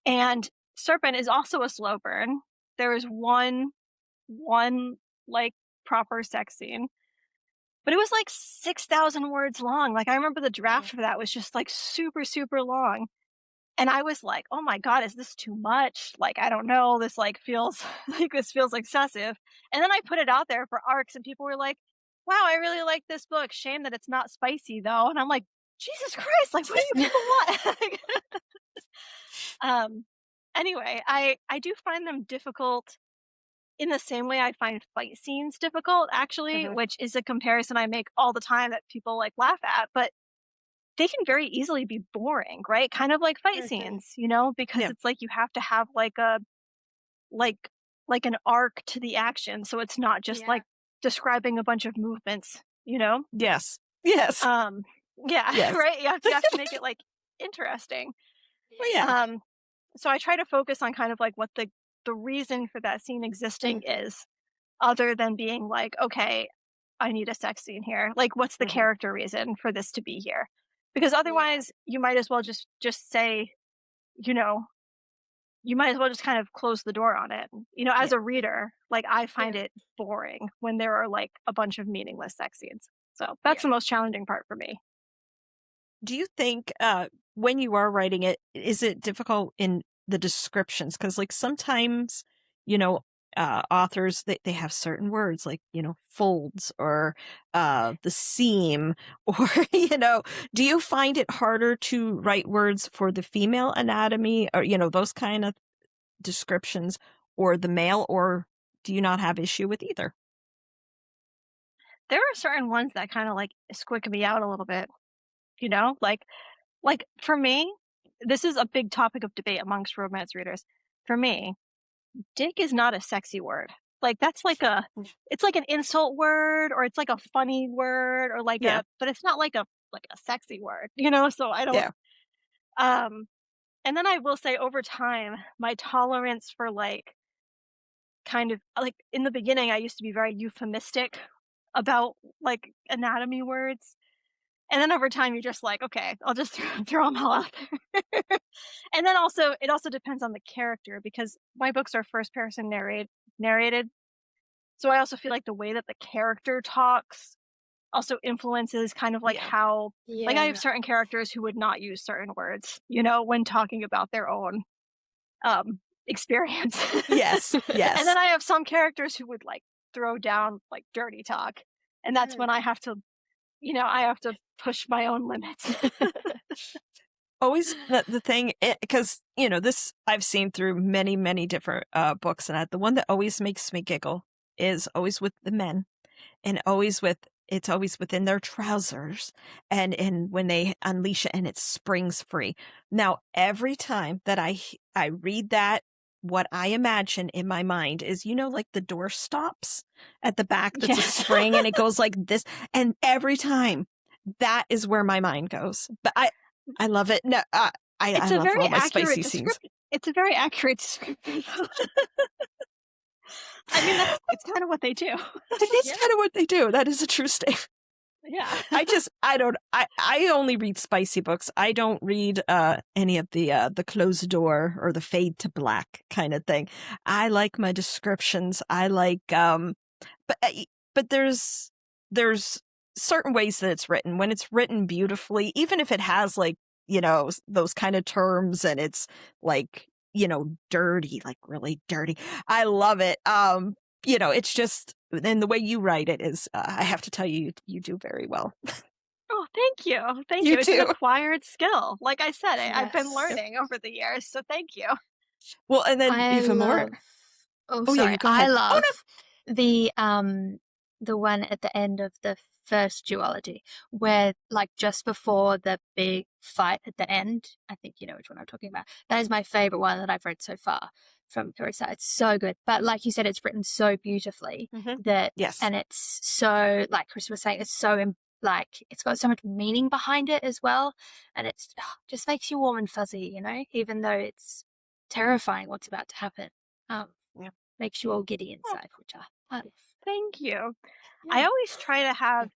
S3: And Serpent is also a slow burn. There is one like proper sex scene. But it was like 6,000 words long. Like I remember the draft for that was just like super, super long. And I was like, oh my God, is this too much? Like, I don't know. This feels excessive. And then I put it out there for arcs and people were like, wow, I really like this book. Shame that it's not spicy though. And I'm like, Jesus Christ, like what do you people want? Anyway, I do find them difficult in the same way I find fight scenes difficult, actually, which is a comparison I make all the time that people like laugh at, but they can very easily be boring, right? Kind of like fight scenes, because it's like you have to have like a like an arc to the action, so it's not just like describing a bunch of movements,
S1: Yes.
S3: Yes. Right? You have to make it like interesting.
S1: Well,
S3: so I try to focus on kind of like what the reason for that scene existing is, other than being like, okay, I need a sex scene here. Like, what's the character reason for this to be here? Because otherwise, you might as well just say, you might as well just kind of close the door on it. As a reader, like I find it boring when there are like a bunch of meaningless sex scenes. So that's the most challenging part for me.
S1: Do you think when you are writing it, is it difficult in the descriptions? Because like sometimes, authors, they have certain words like, folds or the seam or, do you find it harder to write words for the female anatomy or, those kind of descriptions, or the male, or do you not have issue with either?
S3: There are certain ones that kind of like squick me out a little bit, like for me, this is a big topic of debate amongst romance readers. For me, dick is not a sexy word. Like that's like it's like an insult word, or it's like a funny word, or like but it's not like a sexy word, so I don't and then I will say over time, my tolerance for like kind of like in the beginning I used to be very euphemistic about like anatomy words. And then over time, you're just like, okay, I'll just throw them all out there. And then also, it also depends on the character, because my books are first person narrated. So I also feel like the way that the character talks also influences kind of like how, like I have certain characters who would not use certain words, when talking about their own experience.
S1: Yes.
S3: And then I have some characters who would like throw down like dirty talk. And that's when I have to, I have to push my own limits.
S1: Always the thing, because, this I've seen through many, many different books, and the one that always makes me giggle is always with the men, and it's always within their trousers, and when they unleash it and it springs free. Now, every time that I read that, what I imagine in my mind is, like the door stops at the back that's a spring and it goes like this, and every time that is where my mind goes. But I love it. No, I love all my spicy scenes.
S3: It's a very accurate description. I mean, it's kind of what they do.
S1: It is kind of what they do. That is a true statement.
S3: Yeah.
S1: I only read spicy books. I don't read any of the closed door or the fade to black kind of thing. I like my descriptions. I like but there's certain ways that it's written. When it's written beautifully, even if it has like, those kind of terms and it's like, dirty, like really dirty. I love it. It's just, and the way you write it is, I have to tell you, you do very well.
S3: Oh, thank you. Thank you. It's an acquired skill. Like I said, I've been learning over the years, so thank you.
S1: Well, and then even more.
S2: Oh, sorry. I love the one at the end of the first duology where, like, just before the big fight at the end, I think you know which one I'm talking about. That is my favorite one that I've read so far from Carissa. It's so good. But like you said, it's written so beautifully that, and it's so, like Chris was saying, it's so like it's got so much meaning behind it as well, and it's just makes you warm and fuzzy, even though it's terrifying what's about to happen. Makes you all giddy inside, which I love.
S3: Thank you. Yeah. I always try to have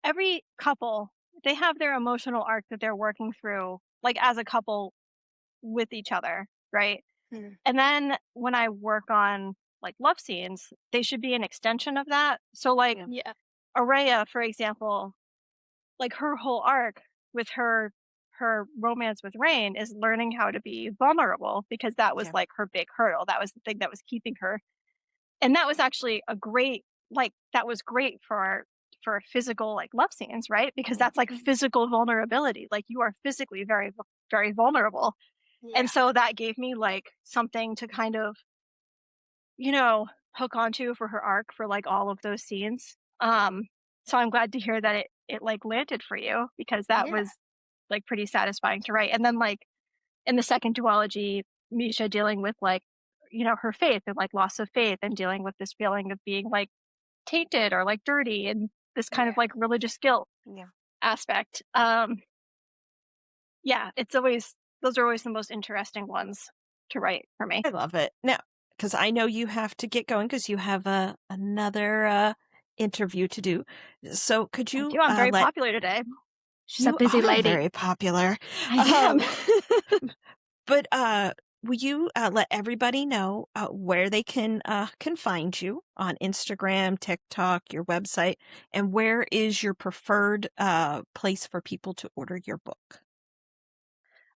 S3: every couple, they have their emotional arc that they're working through, like as a couple with each other, right? And then when I work on like love scenes, they should be an extension of that. So like Araya, for example, like her whole arc with her romance with Rain is learning how to be vulnerable, because that was like her big hurdle. That was the thing that was keeping her. And that was actually that was great for physical like love scenes, right? Because that's like physical vulnerability. Like you are physically very, very vulnerable. And so that gave me like something to kind of, hook onto for her arc for like all of those scenes. So I'm glad to hear that it like landed for you, because that was like pretty satisfying to write. And then like in the second duology, Misha dealing with like, her faith and like loss of faith, and dealing with this feeling of being like tainted or like dirty, and this kind of like religious guilt aspect. Those are always the most interesting ones to write for me.
S1: I love it. Now, because I know you have to get going because you have another interview to do. So could you?
S3: I'm very popular today.
S2: She's a busy lady.
S1: Very popular.
S3: I am.
S1: But will you let everybody know where they can find you on Instagram, TikTok, your website, and where is your preferred place for people to order your book?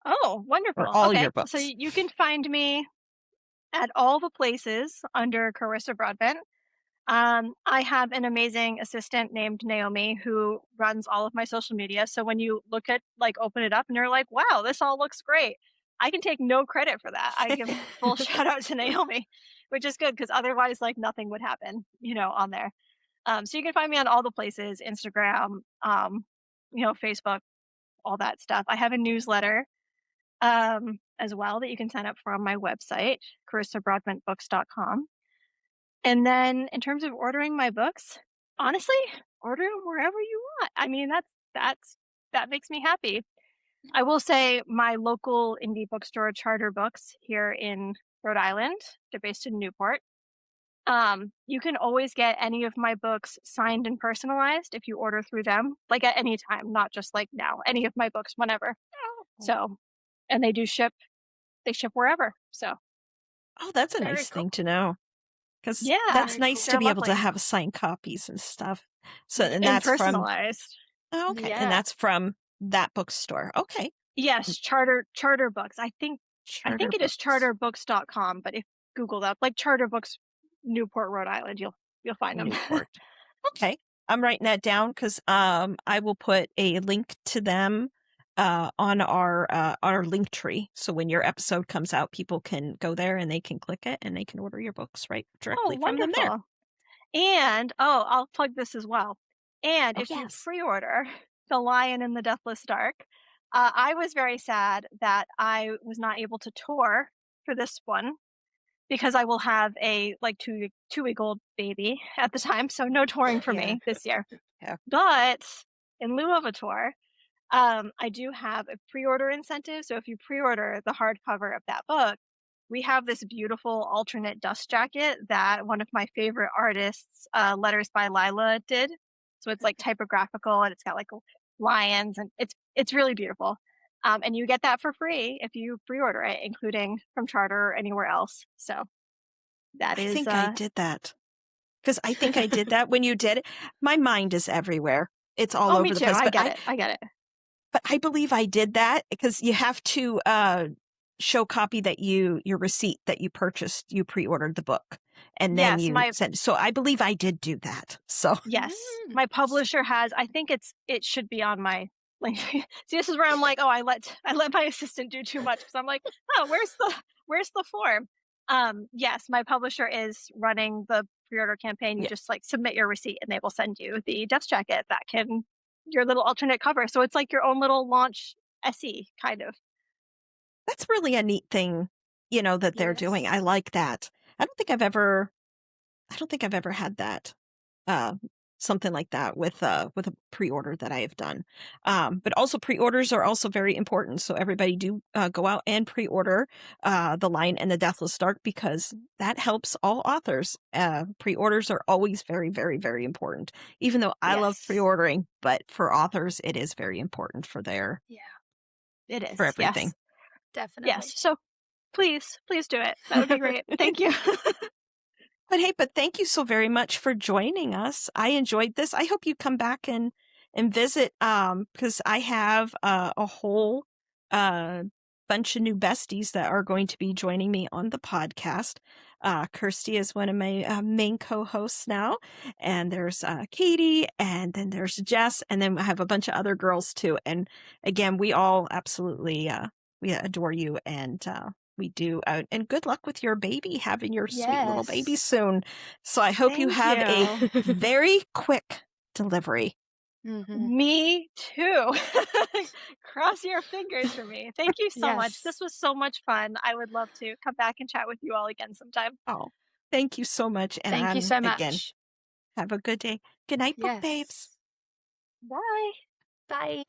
S3: Oh, wonderful.
S1: Or all your books.
S3: So you can find me at all the places under Carissa Broadbent. I have an amazing assistant named Naomi who runs all of my social media. So when you open it up and you're like, wow, this all looks great, I can take no credit for that. I give full shout out to Naomi, which is good because otherwise like nothing would happen, on there. So you can find me on all the places, Instagram, Facebook, all that stuff. I have a newsletter as well that you can sign up for on my website, CarissaBroadbentBooks.com. And then in terms of ordering my books, honestly, order them wherever you want. I mean, that makes me happy. I will say my local indie bookstore, Charter Books, here in Rhode Island, they're based in Newport. You can always get any of my books signed and personalized if you order through them, like at any time, not just like now, any of my books, whenever. So, and they ship wherever. So.
S1: Oh, that's a nice thing to know. Because that's nice to be able to have signed copies and stuff. So, and that's
S3: personalized.
S1: Oh, okay. And that's from that bookstore. Okay.
S3: Yes, Charter Books. I think it is charterbooks.com, but if Googled up like Charter Books Newport, Rhode Island, you'll find them.
S1: Newport. Okay. I'm writing that down because I will put a link to them on our link tree. So when your episode comes out, people can go there and they can click it and they can order your books right directly from them there.
S3: And I'll plug this as well. And if you pre-order The Lion in the Deathless Dark, I was very sad that I was not able to tour for this one because I will have a like 2-week-old baby at the time, so no touring for me this year. But in lieu of a tour, I do have a pre-order incentive. So if you pre-order the hardcover of that book, we have this beautiful alternate dust jacket that one of my favorite artists, Letters by Lila, did. So it's like typographical and it's got like lions and it's really beautiful. And you get that for free if you pre-order it, including from Charter or anywhere else. So that is.
S1: I think I did that because I think I did that when you did it. My mind is everywhere. It's all over the place.
S3: I get it.
S1: But I believe I did that because you have to show copy that your receipt that you purchased, you pre-ordered the book, and then you sent. So I believe I did do that. So
S3: yes, my publisher has. I think it should be on my. Like, see, this is where I'm like, oh, I let my assistant do too much because I'm like, oh, where's the form? Yes, my publisher is running the pre-order campaign. You just like submit your receipt and they will send you the dust jacket that can your little alternate cover. So it's like your own little launch SE kind of.
S1: That's really a neat thing, that they're doing. I like that. I don't think I've ever had that. Something like that with a pre-order that I have done. But also pre-orders are also very important. So everybody do go out and pre-order The Lion and the Deathless Dark because that helps all authors. Pre-orders are always very, very, very important. Even though I love pre-ordering, but for authors, it is very important for their
S3: it is
S1: for everything.
S2: Yes, definitely.
S3: Yes. So please do it. That would be great. Thank you.
S1: But thank you so very much for joining us. I enjoyed this. I hope you come back and visit because I have a whole bunch of new besties that are going to be joining me on the podcast. Kirsty is one of my main co-hosts now, and there's Katie, and then there's Jess, and then I have a bunch of other girls too. And again, we all absolutely we adore you and we do. And good luck with your baby, having your sweet little baby soon. So I hope you have a very quick delivery.
S2: Mm-hmm.
S3: Me too. Cross your fingers for me. Thank you so much. This was so much fun. I would love to come back and chat with you all again sometime.
S1: Oh, thank you so much. And
S2: thank you so much.
S1: Again, have a good day. Good night, book babes.
S3: Bye.
S2: Bye.